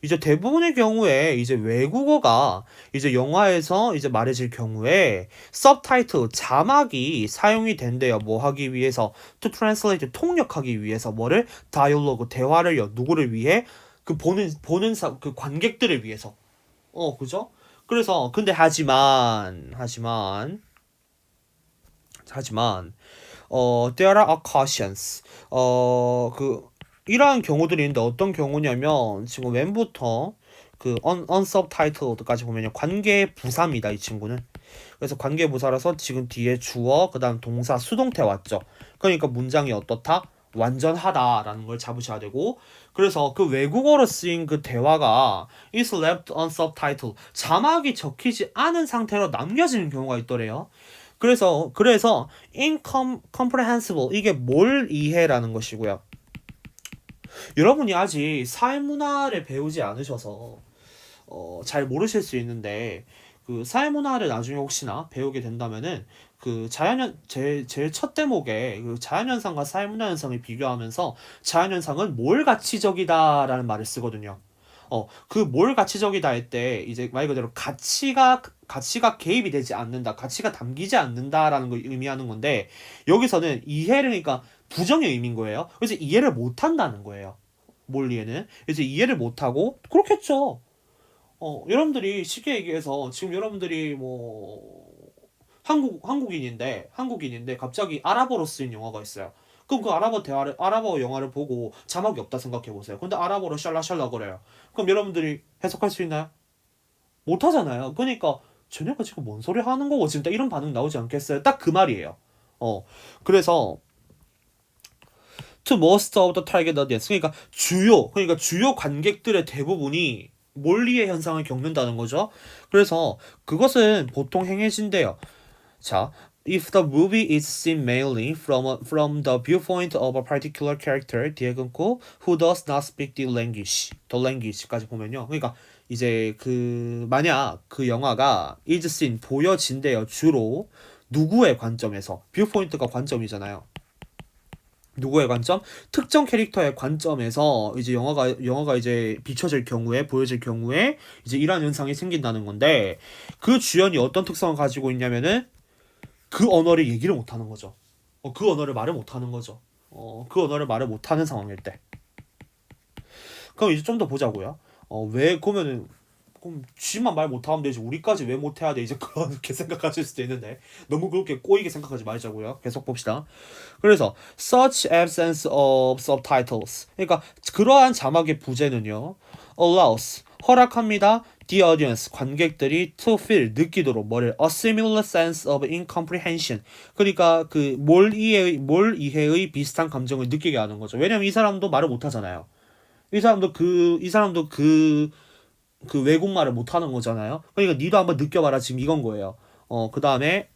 이제 대부분의 경우에 이제 외국어가 이제 영화에서 이제 말해질 경우에 subtitle 자막이 사용이 된대요. 뭐 하기 위해서 to translate 통역하기 위해서 뭐를 dialogue 대화를요. 누구를 위해 그 그 관객들을 위해서. 그죠? 그래서 근데 하지만 there are cautions. 이러한 경우들이 있는데 어떤 경우냐면 지금 왼부터 그 unsubtitled까지 보면요. 관계 부사입니다. 이 친구는. 그래서 관계 부사라서 지금 뒤에 주어 그다음 동사 수동태 왔죠. 그러니까 문장이 어떻다? 완전하다라는 걸 잡으셔야 되고 그래서 그 외국어로 쓰인 그 대화가 is left unsubtitled 자막이 적히지 않은 상태로 남겨지는 경우가 있더래요. 그래서 incomprehensible 이게 뭘 이해라는 것이고요. 여러분이 아직 사회문화를 배우지 않으셔서 잘 모르실 수 있는데 그 사회문화를 나중에 혹시나 배우게 된다면은 그 제일 첫 대목에 그 자연현상과 사회문화현상을 비교하면서 자연현상은 뭘 가치적이다라는 말을 쓰거든요. 그 뭘 가치적이다 할 때 이제 말 그대로 가치가 개입이 되지 않는다, 가치가 담기지 않는다라는 걸 의미하는 건데 여기서는 이해를 그러니까 부정의 의미인 거예요. 그래서 이해를 못 한다는 거예요. 뭘 이해는? 그래서 이해를 못 하고 그렇겠죠. 여러분들이 쉽게 얘기해서 지금 여러분들이 뭐 한국인인데 갑자기 아랍어로 쓰인 영화가 있어요. 그럼 그 아랍어 영화를 보고 자막이 없다 생각해 보세요. 근데 아랍어로 샬라샬라 거려요. 그럼 여러분들이 해석할 수 있나요? 못 하잖아요. 그러니까 쟤네가 지금 뭔 소리 하는 거고 지금 딱 이런 반응 나오지 않겠어요? 딱 그 말이에요. 그래서 to most of the target audience 그러니까 주요 관객들의 대부분이 몰리의 현상을 겪는다는 거죠. 그래서 그것은 보통 행해진대요. 자, if the movie is seen mainly from the viewpoint of a particular character 뒤에 끊고 who does not speak the language까지 보면요. 그러니까 이제 그 만약 그 영화가 is seen 보여진대요. 주로 누구의 관점에서 viewpoint가 관점이잖아요. 누구의 관점? 특정 캐릭터의 관점에서 이제 영화가 이제 비춰질 경우에 보여질 경우에 이제 이러한 현상이 생긴다는 건데 그 주연이 어떤 특성을 가지고 있냐면은 그 언어를 얘기를 못 하는 거죠. 그 언어를 말을 못 하는 거죠. 그 언어를 말을 못 하는 상황일 때. 그럼 이제 좀 더 보자고요. 왜 그러면은 그럼 쥐만 말 못하면 되지 우리까지 왜 못해야 돼 이제 그렇게 생각하실 수도 있는데 너무 그렇게 꼬이게 생각하지 말자고요. 계속 봅시다. 그래서 such absence of subtitles 그러니까 그러한 자막의 부재는요 allows 허락합니다 the audience 관객들이 to feel 느끼도록 뭐를 a similar sense of incomprehension 그러니까 그 뭘 이해의 비슷한 감정을 느끼게 하는 거죠. 왜냐면 이 사람도 말을 못 하잖아요. 그 외국말을 못하는 거잖아요. 그러니까 니도 한번 느껴봐라 지금 이건 거예요. 그 다음에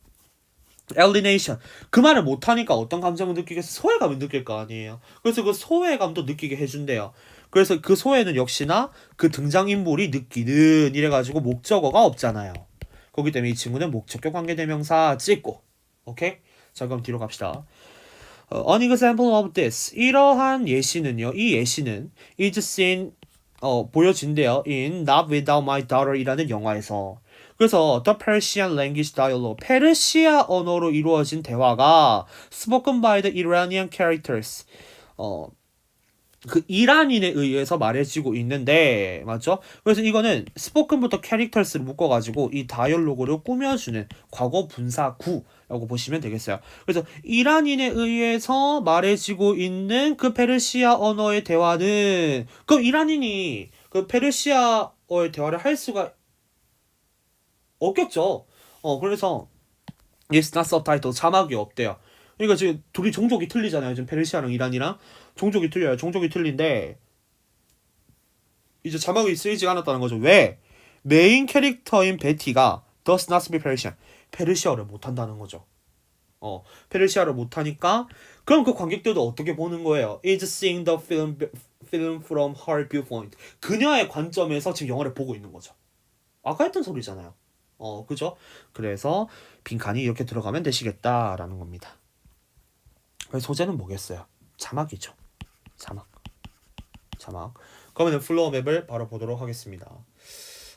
alienation 그 말을 못하니까 어떤 감정을 느끼겠어? 소외감을 느낄 거 아니에요. 그래서 그 소외감도 느끼게 해준대요. 그래서 그 소외는 역시나 그 등장인물이 느끼는 이래가지고 목적어가 없잖아요. 거기 때문에 이 친구는 목적격 관계대명사 찍고 오케이? 자 그럼 뒤로 갑시다. An example of this 이러한 예시는요. 이 예시는 is seen 보여진대요. in Not Without My Daughter이라는 영화에서. 그래서 The Persian Language Dialogue 페르시아 언어로 이루어진 대화가 spoken by the Iranian characters 그 이란인에 의해서 말해지고 있는데 맞죠? 그래서 이거는 스포큰부터 캐릭터스를 묶어가지고 이 다이얼로그를 꾸며주는 과거 분사 구라고 보시면 되겠어요. 그래서 이란인에 의해서 말해지고 있는 그 페르시아 언어의 대화는 그럼 이란인이 그 페르시아어의 대화를 할 수가 없겠죠. 그래서 It's not subtitle 자막이 없대요. 그러니까 지금 둘이 종족이 틀리잖아요. 지금 페르시아랑 이란이랑 종족이 틀려요. 종족이 틀린데 이제 자막이 쓰이지 않았다는 거죠. 왜? 메인 캐릭터인 베티가 does not speak Persian 페르시아어를 못한다는 거죠. 페르시아를 못하니까 그럼 그 관객들도 어떻게 보는 거예요? Is seeing the film from her viewpoint. 그녀의 관점에서 지금 영화를 보고 있는 거죠. 아까 했던 소리잖아요. 그죠? 그래서 빈칸이 이렇게 들어가면 되시겠다라는 겁니다. 소재는 뭐겠어요? 자막이죠. 자막. 그러면 플로어 맵을 바로 보도록 하겠습니다.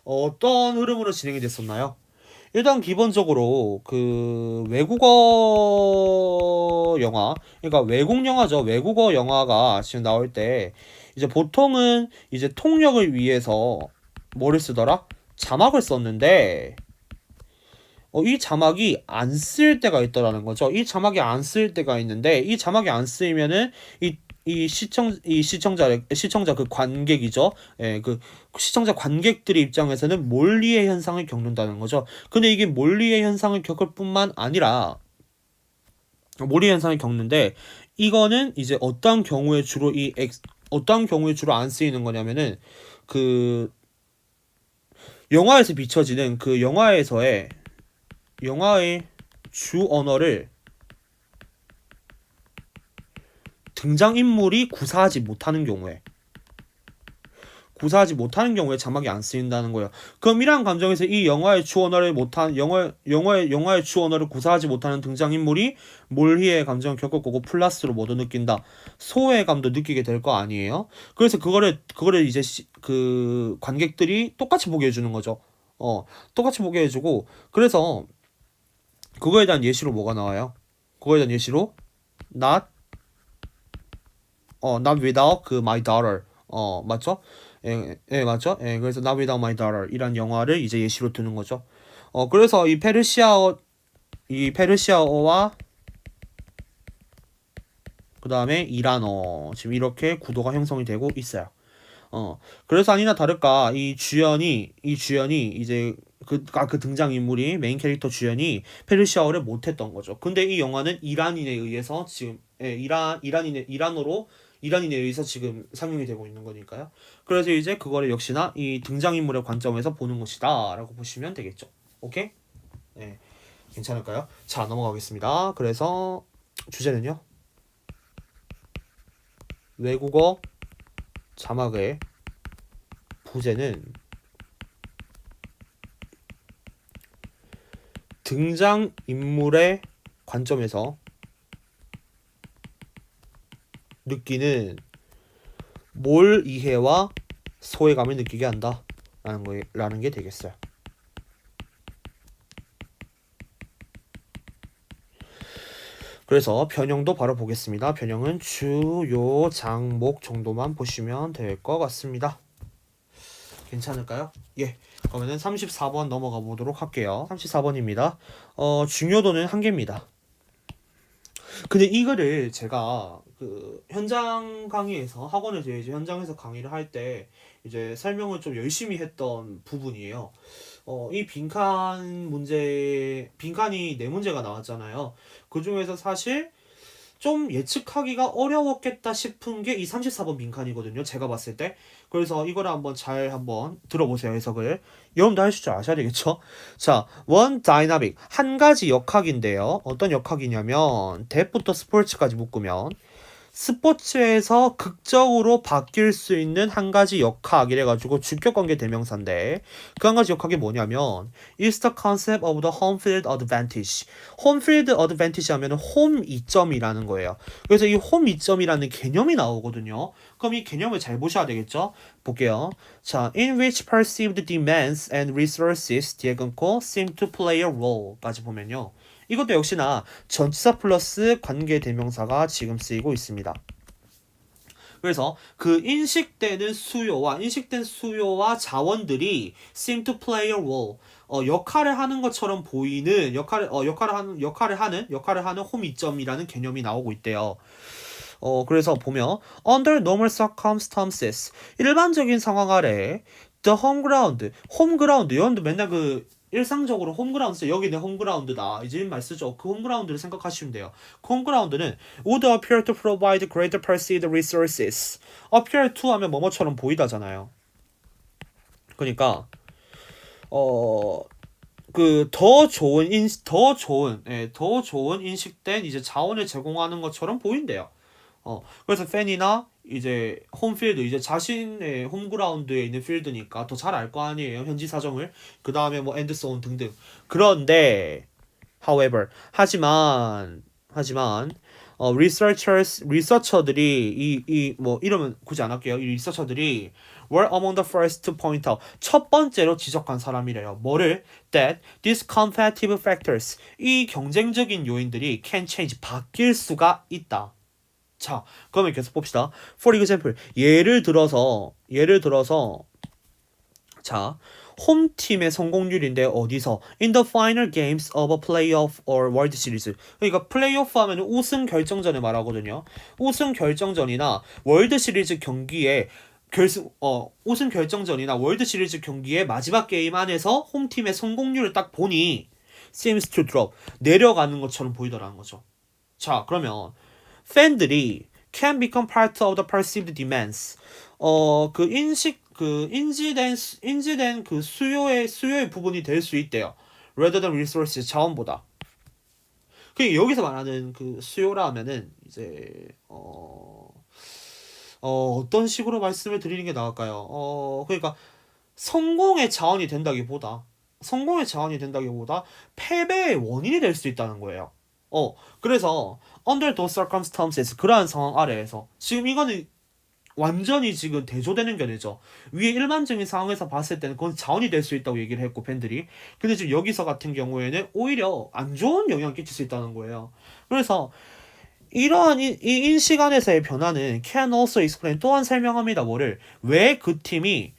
어떤 흐름으로 진행이 됐었나요? 일단 기본적으로 그 외국어 영화, 그러니까 외국 영화죠. 외국어 영화가 지금 나올 때 이제 보통은 이제 통역을 위해서 뭐를 쓰더라? 자막을 썼는데 이 자막이 안 쓸 때가 있더라는 거죠. 이 자막이 안 쓸 때가 있는데 이 자막이 안 쓰이면은 이 시청자 그 관객이죠. 예, 그 시청자 관객들의 입장에서는 몰리의 현상을 겪는다는 거죠. 근데 이게 몰리의 현상을 겪을 뿐만 아니라 몰리의 현상을 겪는데 이거는 이제 어떤 경우에 주로 안 쓰이는 거냐면은 그 영화에서 비춰지는 그 영화의 주 언어를 등장인물이 구사하지 못하는 경우에 자막이 안 쓰인다는 거예요. 그럼 이러한 감정에서 이 영화의 주 언어를 영화의 주 언어를 구사하지 못하는 등장인물이 몰희의 감정을 겪을 거고 플러스로 뭐도 느낀다. 소외감도 느끼게 될 거 아니에요. 그래서 그거를 이제 그 관객들이 똑같이 보게 해주는 거죠. 똑같이 보게 해주고 그래서 그거에 대한 예시로 뭐가 나와요? 그거에 대한 예시로 not without 그 my daughter 맞죠? 예, 맞죠? 예, 그래서 not without my daughter 이란 영화를 이제 예시로 드는 거죠. 그래서 이 페르시아어와 그 다음에 이란어 지금 이렇게 구도가 형성이 되고 있어요. 그래서 아니나 다를까 이 주연이 이제 그 등장인물이 메인 캐릭터 주연이 페르시아어를 못했던 거죠. 근데 이 영화는 이란인에 의해서 지금 이란인에 의해서 지금 상영이 되고 있는 거니까요. 그래서 이제 그거를 역시나 이 등장인물의 관점에서 보는 것이다 라고 보시면 되겠죠. 오케이? 네, 괜찮을까요? 자, 넘어가겠습니다. 그래서 주제는요. 외국어 자막의 부제는 등장인물의 관점에서 느끼는 몰 이해와 소외감을 느끼게 한다 라는 게 되겠어요. 그래서 변형도 바로 보겠습니다. 변형은 주요 장목 정도만 보시면 될 것 같습니다. 괜찮을까요? 예. 그러면은 34번 넘어가 보도록 할게요. 34번입니다. 중요도는 1개입니다. 근데 이거를 제가 그 현장 강의에서 학원에서 이제 현장에서 강의를 할 때 이제 설명을 좀 열심히 했던 부분이에요. 이 빈칸이 4문제가 나왔잖아요. 그 중에서 사실 좀 예측하기가 어려웠겠다 싶은 게 이 34번 빈칸이거든요. 제가 봤을 때. 그래서 이거를 한번 들어보세요. 해석을. 여러분도 하실 줄 아셔야 되겠죠? 자, one dynamic. 한 가지 역학인데요. 어떤 역학이냐면 that부터 스포츠까지 묶으면 스포츠에서 극적으로 바뀔 수 있는 한 가지 역학 이래가지고 주격관계 대명사인데 그 한 가지 역학이 뭐냐면 is the concept of the home field advantage. home field advantage 하면은 홈 이점이라는 거예요. 그래서 이 홈 이점이라는 개념이 나오거든요. 그럼 이 개념을 잘 보셔야 되겠죠? 볼게요. 자, in which perceived demands and resources 뒤에끊고 seem to play a role까지 보면요. 이것도 역시나 전치사 플러스 관계 대명사가 지금 쓰이고 있습니다. 그래서 그 인식된 수요와 자원들이 seem to play a role. 역할을 하는 것처럼 보이는 역할을 하는 홈 이점이라는 개념이 나오고 있대요. 그래서 보면 under normal circumstances 일반적인 상황 아래 the home ground 여러분들 맨날 그 일상적으로 홈그라운드 여기 내 홈그라운드다 이제 말 쓰죠. 그 홈그라운드를 생각하시면 돼요. 그 홈그라운드는 would appear to provide greater perceived resources. appear to 하면 뭐뭐처럼 보이다잖아요. 그러니까 그 더 좋은 인식된 이제 자원을 제공하는 것처럼 보인대요. 그래서 팬이나 이제 홈필드 이제 자신의 홈그라운드에 있는 필드니까 더 잘 알 거 아니에요 현지 사정을. 그 다음에 뭐 엔드소온 등등. 그런데 however 하지만 리서처들이 이 뭐 이러면 굳이 안 할게요. 이 리서처들이 were among the first to point out 첫 번째로 지적한 사람이래요. 뭐를? That these competitive factors 이 경쟁적인 요인들이 can change 바뀔 수가 있다. 자, 그러면 계속 봅시다. For example, 예를 들어서 자, 홈팀의 성공률인데 어디서? In the final games of a playoff or World Series. 그러니까 플레이오프 하면 우승 결정전을 말하거든요. 우승 결정전이나 월드 시리즈 경기에 우승 결정전이나 월드 시리즈 경기의 마지막 게임 안에서 홈팀의 성공률을 딱 보니 seems to drop 내려가는 것처럼 보이더라는 거죠. 자, 그러면 팬들이 can become part of the perceived demands. 인지된 그 수요의 부분이 될 수 있대요. rather than resources 자원보다. 그 여기서 말하는 그 수요라 하면은 이제 어떤 식으로 말씀을 드리는 게 나을까요? 그러니까 성공의 자원이 된다기보다 패배의 원인이 될 수 있다는 거예요. 그래서 under those circumstances 그러한 상황 아래에서 지금 이거는 완전히 지금 대조되는 견해죠. 위에 일반적인 상황에서 봤을 때는 그건 자원이 될 수 있다고 얘기를 했고 팬들이. 근데 지금 여기서 같은 경우에는 오히려 안 좋은 영향을 끼칠 수 있다는 거예요. 그래서 이러한 이 인식 안에서의 변화는 can also explain 또한 설명합니다. 뭐를? 왜 그 팀이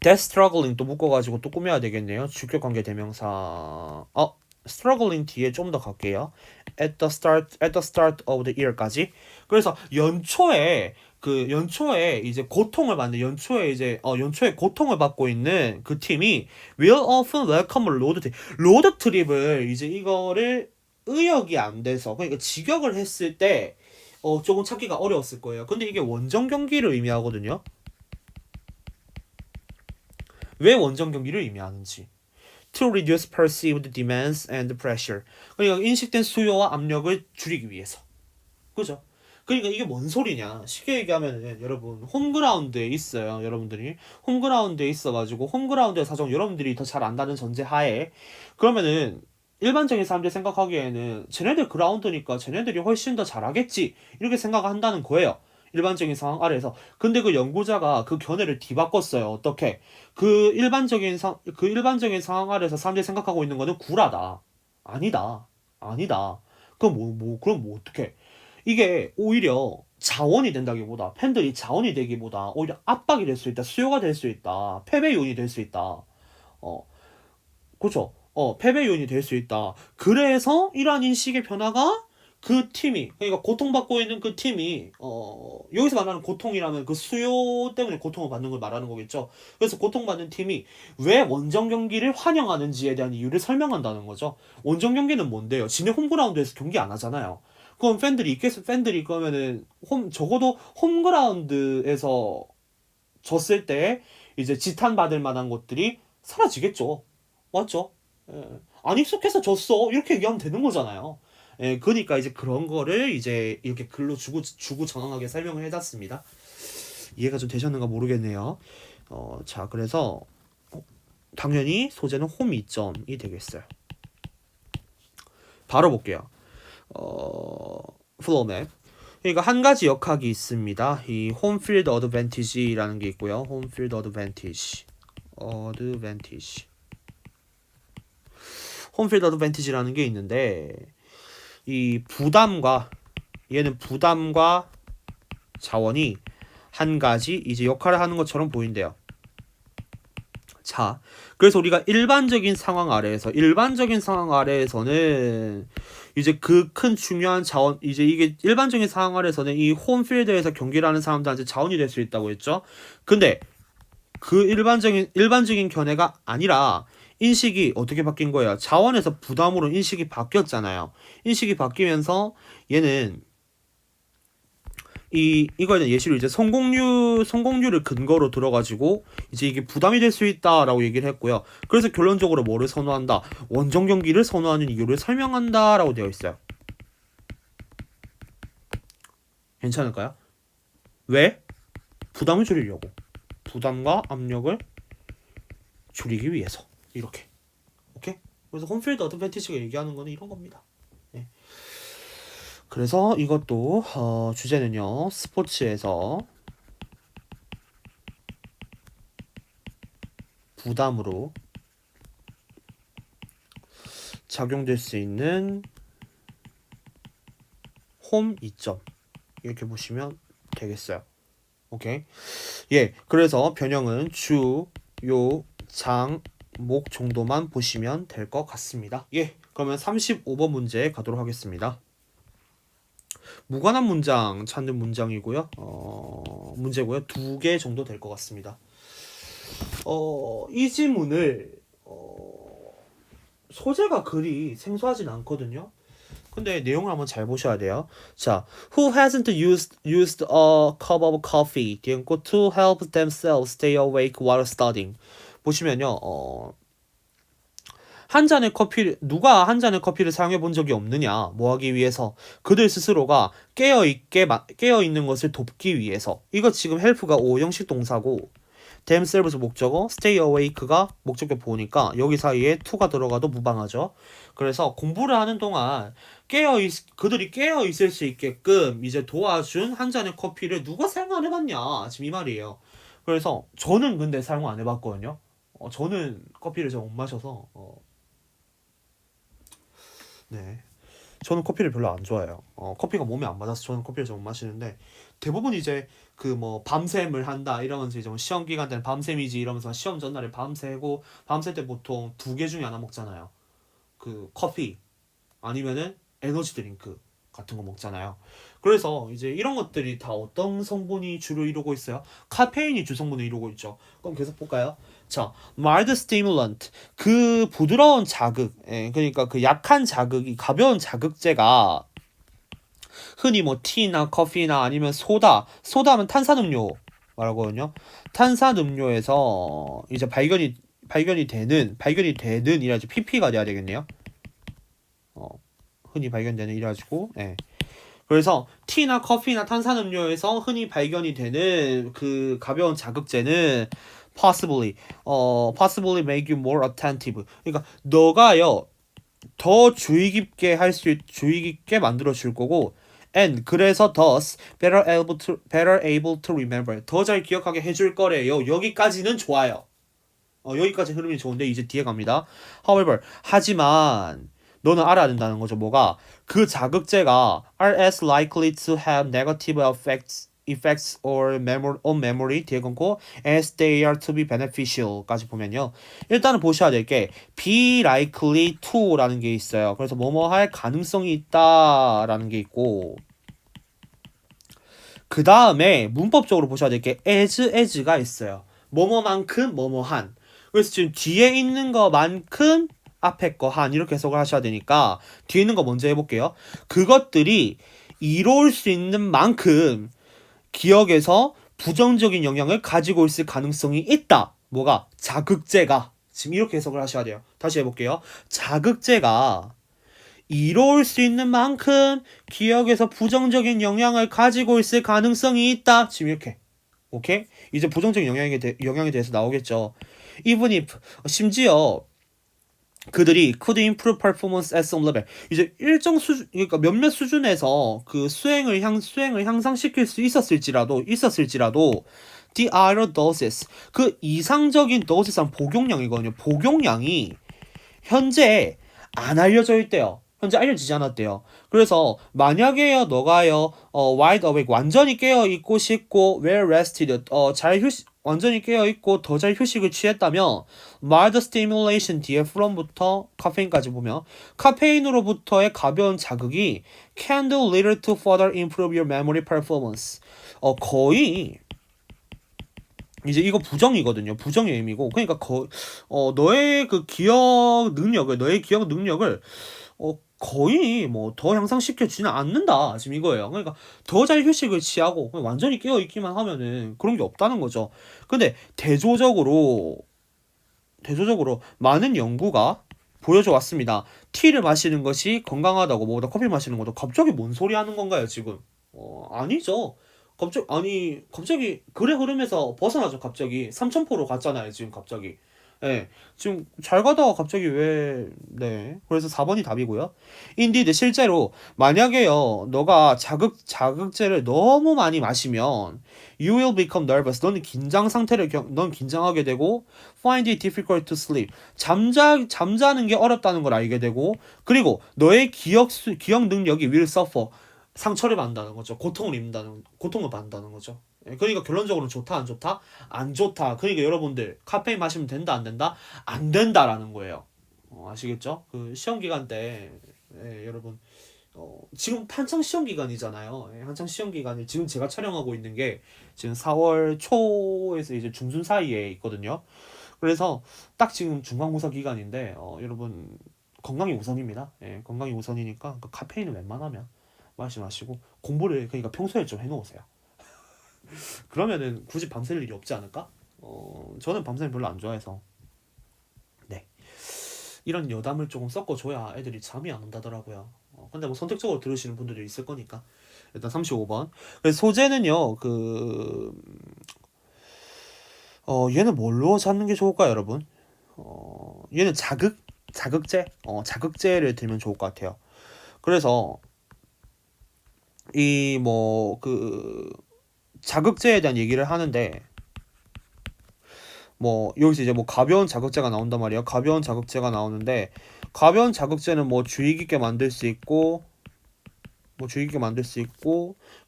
that struggling 또 묶어가지고 또 꾸며야 되겠네요. 주격관계 대명사. struggling 뒤에 좀 더 갈게요. at the start of the year까지. 그래서 연초에 이제 고통을 받는 연초에 고통을 받고 있는 그 팀이 will often welcome 로드 트립을 이제 이거를 의역이 안 돼서 그러니까 직역을 했을 때 조금 찾기가 어려웠을 거예요. 근데 이게 원정 경기를 의미하거든요. 왜 원정 경기를 의미하는지. To reduce perceived demands and pressure. 그러니까 인식된 수요와 압력을 줄이기 위해서. 그죠? 그러니까 이게 뭔 소리냐? 쉽게 얘기하면 여러분 홈그라운드에 있어요. 여러분들이 홈그라운드에 있어가지고 홈그라운드의 사정 여러분들이 더 잘 안다는 전제 하에 그러면은 일반적인 사람들이 생각하기에는 쟤네들 그라운드니까 쟤네들이 훨씬 더 잘하겠지 이렇게 생각한다는 거예요. 일반적인 상황 아래에서. 근데 그 연구자가 그 견해를 뒤바꿨어요. 어떻게? 그 일반적인 상황 아래에서 사람들이 생각하고 있는 거는 구라다. 아니다. 그럼 어떻게? 이게 오히려 자원이 된다기보다 팬들이 자원이 되기보다 오히려 압박이 될 수 있다. 수요가 될 수 있다. 패배 요인이 될 수 있다. 그렇죠. 패배 요인이 될 수 있다. 그래서 이러한 인식의 변화가 그 팀이 그러니까 고통받고 있는 그 팀이 여기서 말하는 고통이라면 그 수요 때문에 고통을 받는 걸 말하는 거겠죠. 그래서 고통받는 팀이 왜 원정 경기를 환영하는지에 대한 이유를 설명한다는 거죠. 원정 경기는 뭔데요? 지네 홈그라운드에서 경기 안 하잖아요. 그럼 팬들이 그러면은 적어도 홈그라운드에서 졌을 때 이제 지탄받을 만한 것들이 사라지겠죠. 맞죠? 안 익숙해서 졌어 이렇게 얘기하면 되는 거잖아요. 그러니까 이제 그런 거를 이제 이렇게 글로 주구장창하게 설명을 해놨습니다. 이해가 좀 되셨는가 모르겠네요. 자, 그래서 당연히 소재는 홈 이점이 되겠어요. 바로 볼게요. 플로우맵. 그러니까 한 가지 역학이 있습니다. 이 홈필드 어드밴티지라는 게 있고요. 홈필드 어드밴티지. 홈필드 어드밴티지라는 게 있는데 이 부담과 자원이 한 가지 이제 역할을 하는 것처럼 보인대요. 자, 그래서 우리가 일반적인 상황 아래에서는 이제 그 큰 중요한 자원 이제 이게 일반적인 상황 아래에서는 이 홈필드에서 경기를 하는 사람들한테 자원이 될 수 있다고 했죠. 근데 그 일반적인 견해가 아니라 인식이 어떻게 바뀐 거예요? 자원에서 부담으로 인식이 바뀌었잖아요. 인식이 바뀌면서 얘는 이거는 예시로 이제 성공률을 근거로 들어가지고 이제 이게 부담이 될 수 있다라고 얘기를 했고요. 그래서 결론적으로 뭐를 선호한다? 원정 경기를 선호하는 이유를 설명한다라고 되어 있어요. 괜찮을까요? 왜? 부담을 줄이려고. 부담과 압력을 줄이기 위해서. 이렇게. 오케이? 그래서 홈필드 어드밴티지가 얘기하는 거는 이런 겁니다. 네. 그래서 이것도 주제는요. 스포츠에서 부담으로 작용될 수 있는 홈 이점 이렇게 보시면 되겠어요. 오케이. 예, 그래서 변형은 주, 요, 장, 목 정도만 보시면 될 것 같습니다. 예, 그러면 35번 문제 가도록 하겠습니다. 무관한 문장 찾는 문장이고요. 문제고요. 2개 정도 될 것 같습니다. 이 지문을 소재가 그리 생소하진 않거든요. 근데 내용을 한번 잘 보셔야 돼요. 자, who hasn't used a cup of coffee to help themselves stay awake while studying. 보시면요, 누가 한 잔의 커피를 사용해 본 적이 없느냐, 뭐 하기 위해서, 그들 스스로가 깨어 있는 것을 돕기 위해서. 이거 지금 help가 5형식 동사고, themselves 목적어, stay awake가 목적어 보니까 여기 사이에 to가 들어가도 무방하죠. 그래서 공부를 하는 동안 그들이 깨어 있을 수 있게끔 이제 도와준 한 잔의 커피를 누가 사용 안 해봤냐, 지금 이 말이에요. 그래서 저는 근데 사용 안 해봤거든요. 저는 커피를 잘 못 마셔서 네. 저는 커피를 별로 안 좋아해요. 커피가 몸에 안 맞아서 저는 커피를 잘 못 마시는데 대부분 이제 그 뭐 밤샘을 한다 이러면서 이제 뭐 시험 기간 때는 밤샘이지 이러면서 시험 전날에 밤새고 밤샐 때 보통 2개 중에 하나 먹잖아요. 그 커피 아니면은 에너지 드링크 같은 거 먹잖아요. 그래서 이제 이런 것들이 다 어떤 성분이 주로 이루고 있어요? 카페인이 주 성분을 이루고 있죠. 그럼 계속 볼까요? 자, mild stimulant 그 부드러운 자극, 그러니까 그 약한 자극이 가벼운 자극제가 흔히 뭐 티나 커피나 아니면 소다하면 탄산음료 말하거든요. 탄산음료에서 이제 발견이 되는 이라지 PP가 돼야 되겠네요. 흔히 발견되는 이라지고, 예. 그래서 티나 커피나 탄산음료에서 흔히 발견이 되는 그 가벼운 자극제는 possibly make you more attentive. 그러니까 너가요 더 주의 깊게 만들어 줄 거고, and 그래서 thus better able to remember. 더 잘 기억하게 해줄 거래요. 여기까지는 좋아요. 여기까지 흐름이 좋은데 이제 뒤에 갑니다. However, 하지만 너는 알아야 된다는 거죠. 뭐가? 그 자극제가 are as likely to have negative effects on memory 뒤에 끊고 as they are to be beneficial까지 보면요. 일단은 보셔야 될 게 be likely to라는 게 있어요. 그래서 뭐뭐 할 가능성이 있다라는 게 있고 그 다음에 문법적으로 보셔야 될 게 as가 있어요. 뭐뭐만큼 뭐뭐한. 그래서 지금 뒤에 있는 거만큼 앞에 거 한 이렇게 해석을 하셔야 되니까 뒤에 있는 거 먼저 해볼게요. 그것들이 이룰 수 있는 만큼 기억에서 부정적인 영향을 가지고 있을 가능성이 있다. 뭐가? 자극제가. 지금 이렇게 해석을 하셔야 돼요. 다시 해볼게요. 자극제가 이로울 수 있는 만큼 기억에서 부정적인 영향을 가지고 있을 가능성이 있다. 지금 이렇게. 오케이? 이제 부정적인 영향에 대해서 나오겠죠. Even if 심지어 그들이 could improve performance at some level. 이제 일정 수준, 그러니까 몇몇 수준에서 그 수행을 향상시킬 수 있었을지라도 the other doses 그 이상적인 doses란 복용량이거든요. 복용량이 현재 안 알려져 있대요. 현재 알려지지 않았대요. 그래서 만약에요 너가요 wide awake 완전히 깨어 있고 싶고 well rested 완전히 깨어 있고 더 잘 휴식을 취했다면 mild stimulation 뒤에 from부터 카페인까지 보면 카페인으로부터의 가벼운 자극이 can do little to further improve your memory performance. 거의 이제 이거 부정이거든요. 부정의 의미고 그러니까 너의 기억 능력을 거의 뭐 더 향상시켜주지는 않는다. 지금 이거예요. 그러니까 더 잘 휴식을 취하고 완전히 깨어있기만 하면은 그런 게 없다는 거죠. 근데 대조적으로 많은 연구가 보여줘 왔습니다. 티를 마시는 것이 건강하다고 뭐보다 커피 마시는 것도 갑자기 뭔 소리 하는 건가요, 지금? 아니죠. 갑자기 글의 흐름에서 벗어나죠. 갑자기 삼천포로 갔잖아요. 지금 갑자기. 예, 지금 잘 가다가 갑자기 네. 그래서 4번이 답이고요. 인디드 실제로 만약에요, 너가 자극제를 너무 많이 마시면 you will become nervous. 넌 긴장하게 되고 find it difficult to sleep. 잠자는 게 어렵다는 걸 알게 되고 그리고 너의 기억 능력이 will suffer. 상처를 받는다는 거죠. 고통을 받는다는 거죠. 예, 그러니까 결론적으로는 좋다, 안 좋다? 안 좋다. 그러니까 여러분들 카페인 마시면 된다, 안 된다? 안 된다라는 거예요. 아시겠죠? 그 시험 기간 때 여러분 지금 한창 시험 기간이잖아요. 한창 시험 기간에 지금 제가 촬영하고 있는 게 지금 4월 초에서 이제 중순 사이에 있거든요. 그래서 딱 지금 중간고사 기간인데 여러분 건강이 우선입니다. 예, 건강이 우선이니까 그 카페인은 웬만하면 마시고 공부를 그러니까 평소에 좀 해놓으세요. 그러면은 굳이 밤샐 일이 없지 않을까? 저는 밤샘 별로 안 좋아해서 네, 이런 여담을 조금 섞어줘야 애들이 잠이 안 온다더라고요. 근데 뭐 선택적으로 들으시는 분들이 있을 거니까 일단 35번. 소재는요 얘는 뭘로 잡는 게 좋을까요, 여러분? 얘는 자극제를 들면 좋을 것 같아요. 그래서 이 뭐 그 자극제에 대한 얘기를 하는데 뭐 여기서 이제 뭐 가벼운 자극제가 나온단 말이에요. 가벼운 자극제가 나오는데 가벼운 자극제는 뭐 주의 깊게 만들 수 있고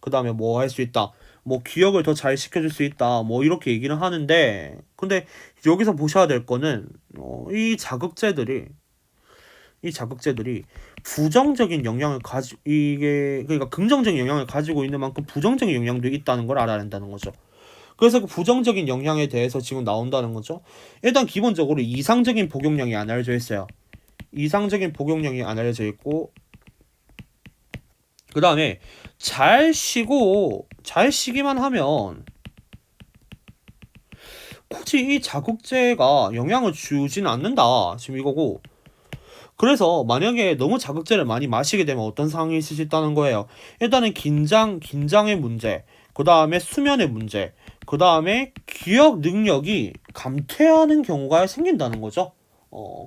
그다음에 뭐 할 수 있다. 뭐 기억을 더 잘 시켜줄 수 있다. 뭐 이렇게 얘기를 하는데 근데 여기서 보셔야 될 거는 이 자극제들이 부정적인 영향을 이게 그러니까 긍정적인 영향을 가지고 있는 만큼 부정적인 영향도 있다는 걸 알아야 한다는 거죠. 그래서 그 부정적인 영향에 대해서 지금 나온다는 거죠. 일단 기본적으로 이상적인 복용량이 안 알려져 있어요. 이상적인 복용량이 안 알려져 있고 그 다음에 잘 쉬기만 하면 굳이 이 자극제가 영향을 주진 않는다. 지금 이거고. 그래서 만약에 너무 자극제를 많이 마시게 되면 어떤 상황이 있을 수 있다는 거예요. 일단은 긴장의 문제, 그 다음에 수면의 문제, 그 다음에 기억 능력이 감퇴하는 경우가 생긴다는 거죠.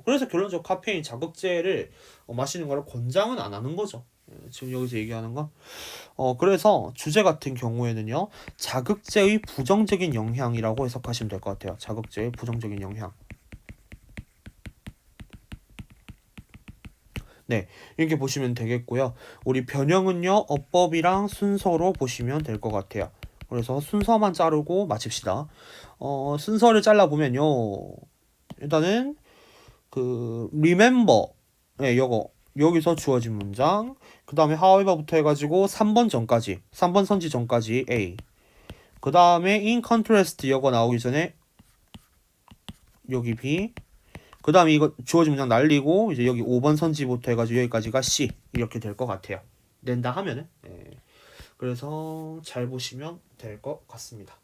그래서 결론적으로 카페인 자극제를 마시는 거를 권장은 안 하는 거죠. 지금 여기서 얘기하는 건. 그래서 주제 같은 경우에는요, 자극제의 부정적인 영향이라고 해석하시면 될 것 같아요. 자극제의 부정적인 영향. 네, 이렇게 보시면 되겠고요. 우리 변형은요, 어법이랑 순서로 보시면 될 것 같아요. 그래서 순서만 자르고 마칩시다. 순서를 잘라보면요, 일단은 remember, 네, 여기서 주어진 문장, 그 다음에 however부터 해가지고 3번 선지 전까지 A, 그 다음에 in contrast 이거 나오기 전에 여기 B, 그 다음에 이거 주어진 문장 날리고 이제 여기 5번 선지부터 해가지고 여기까지가 C 이렇게 될 것 같아요. 낸다 하면은. 그래서 잘 보시면 될 것 같습니다.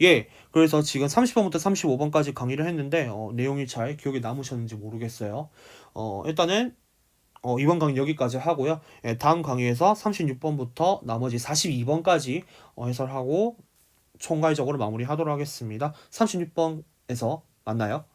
예, 그래서 지금 30번부터 35번까지 강의를 했는데 내용이 잘 기억에 남으셨는지 모르겠어요. 일단은 이번 강의 여기까지 하고요. 다음 강의에서 36번부터 나머지 42번까지 해설하고 총괄적으로 마무리하도록 하겠습니다. 36번에서 만나요.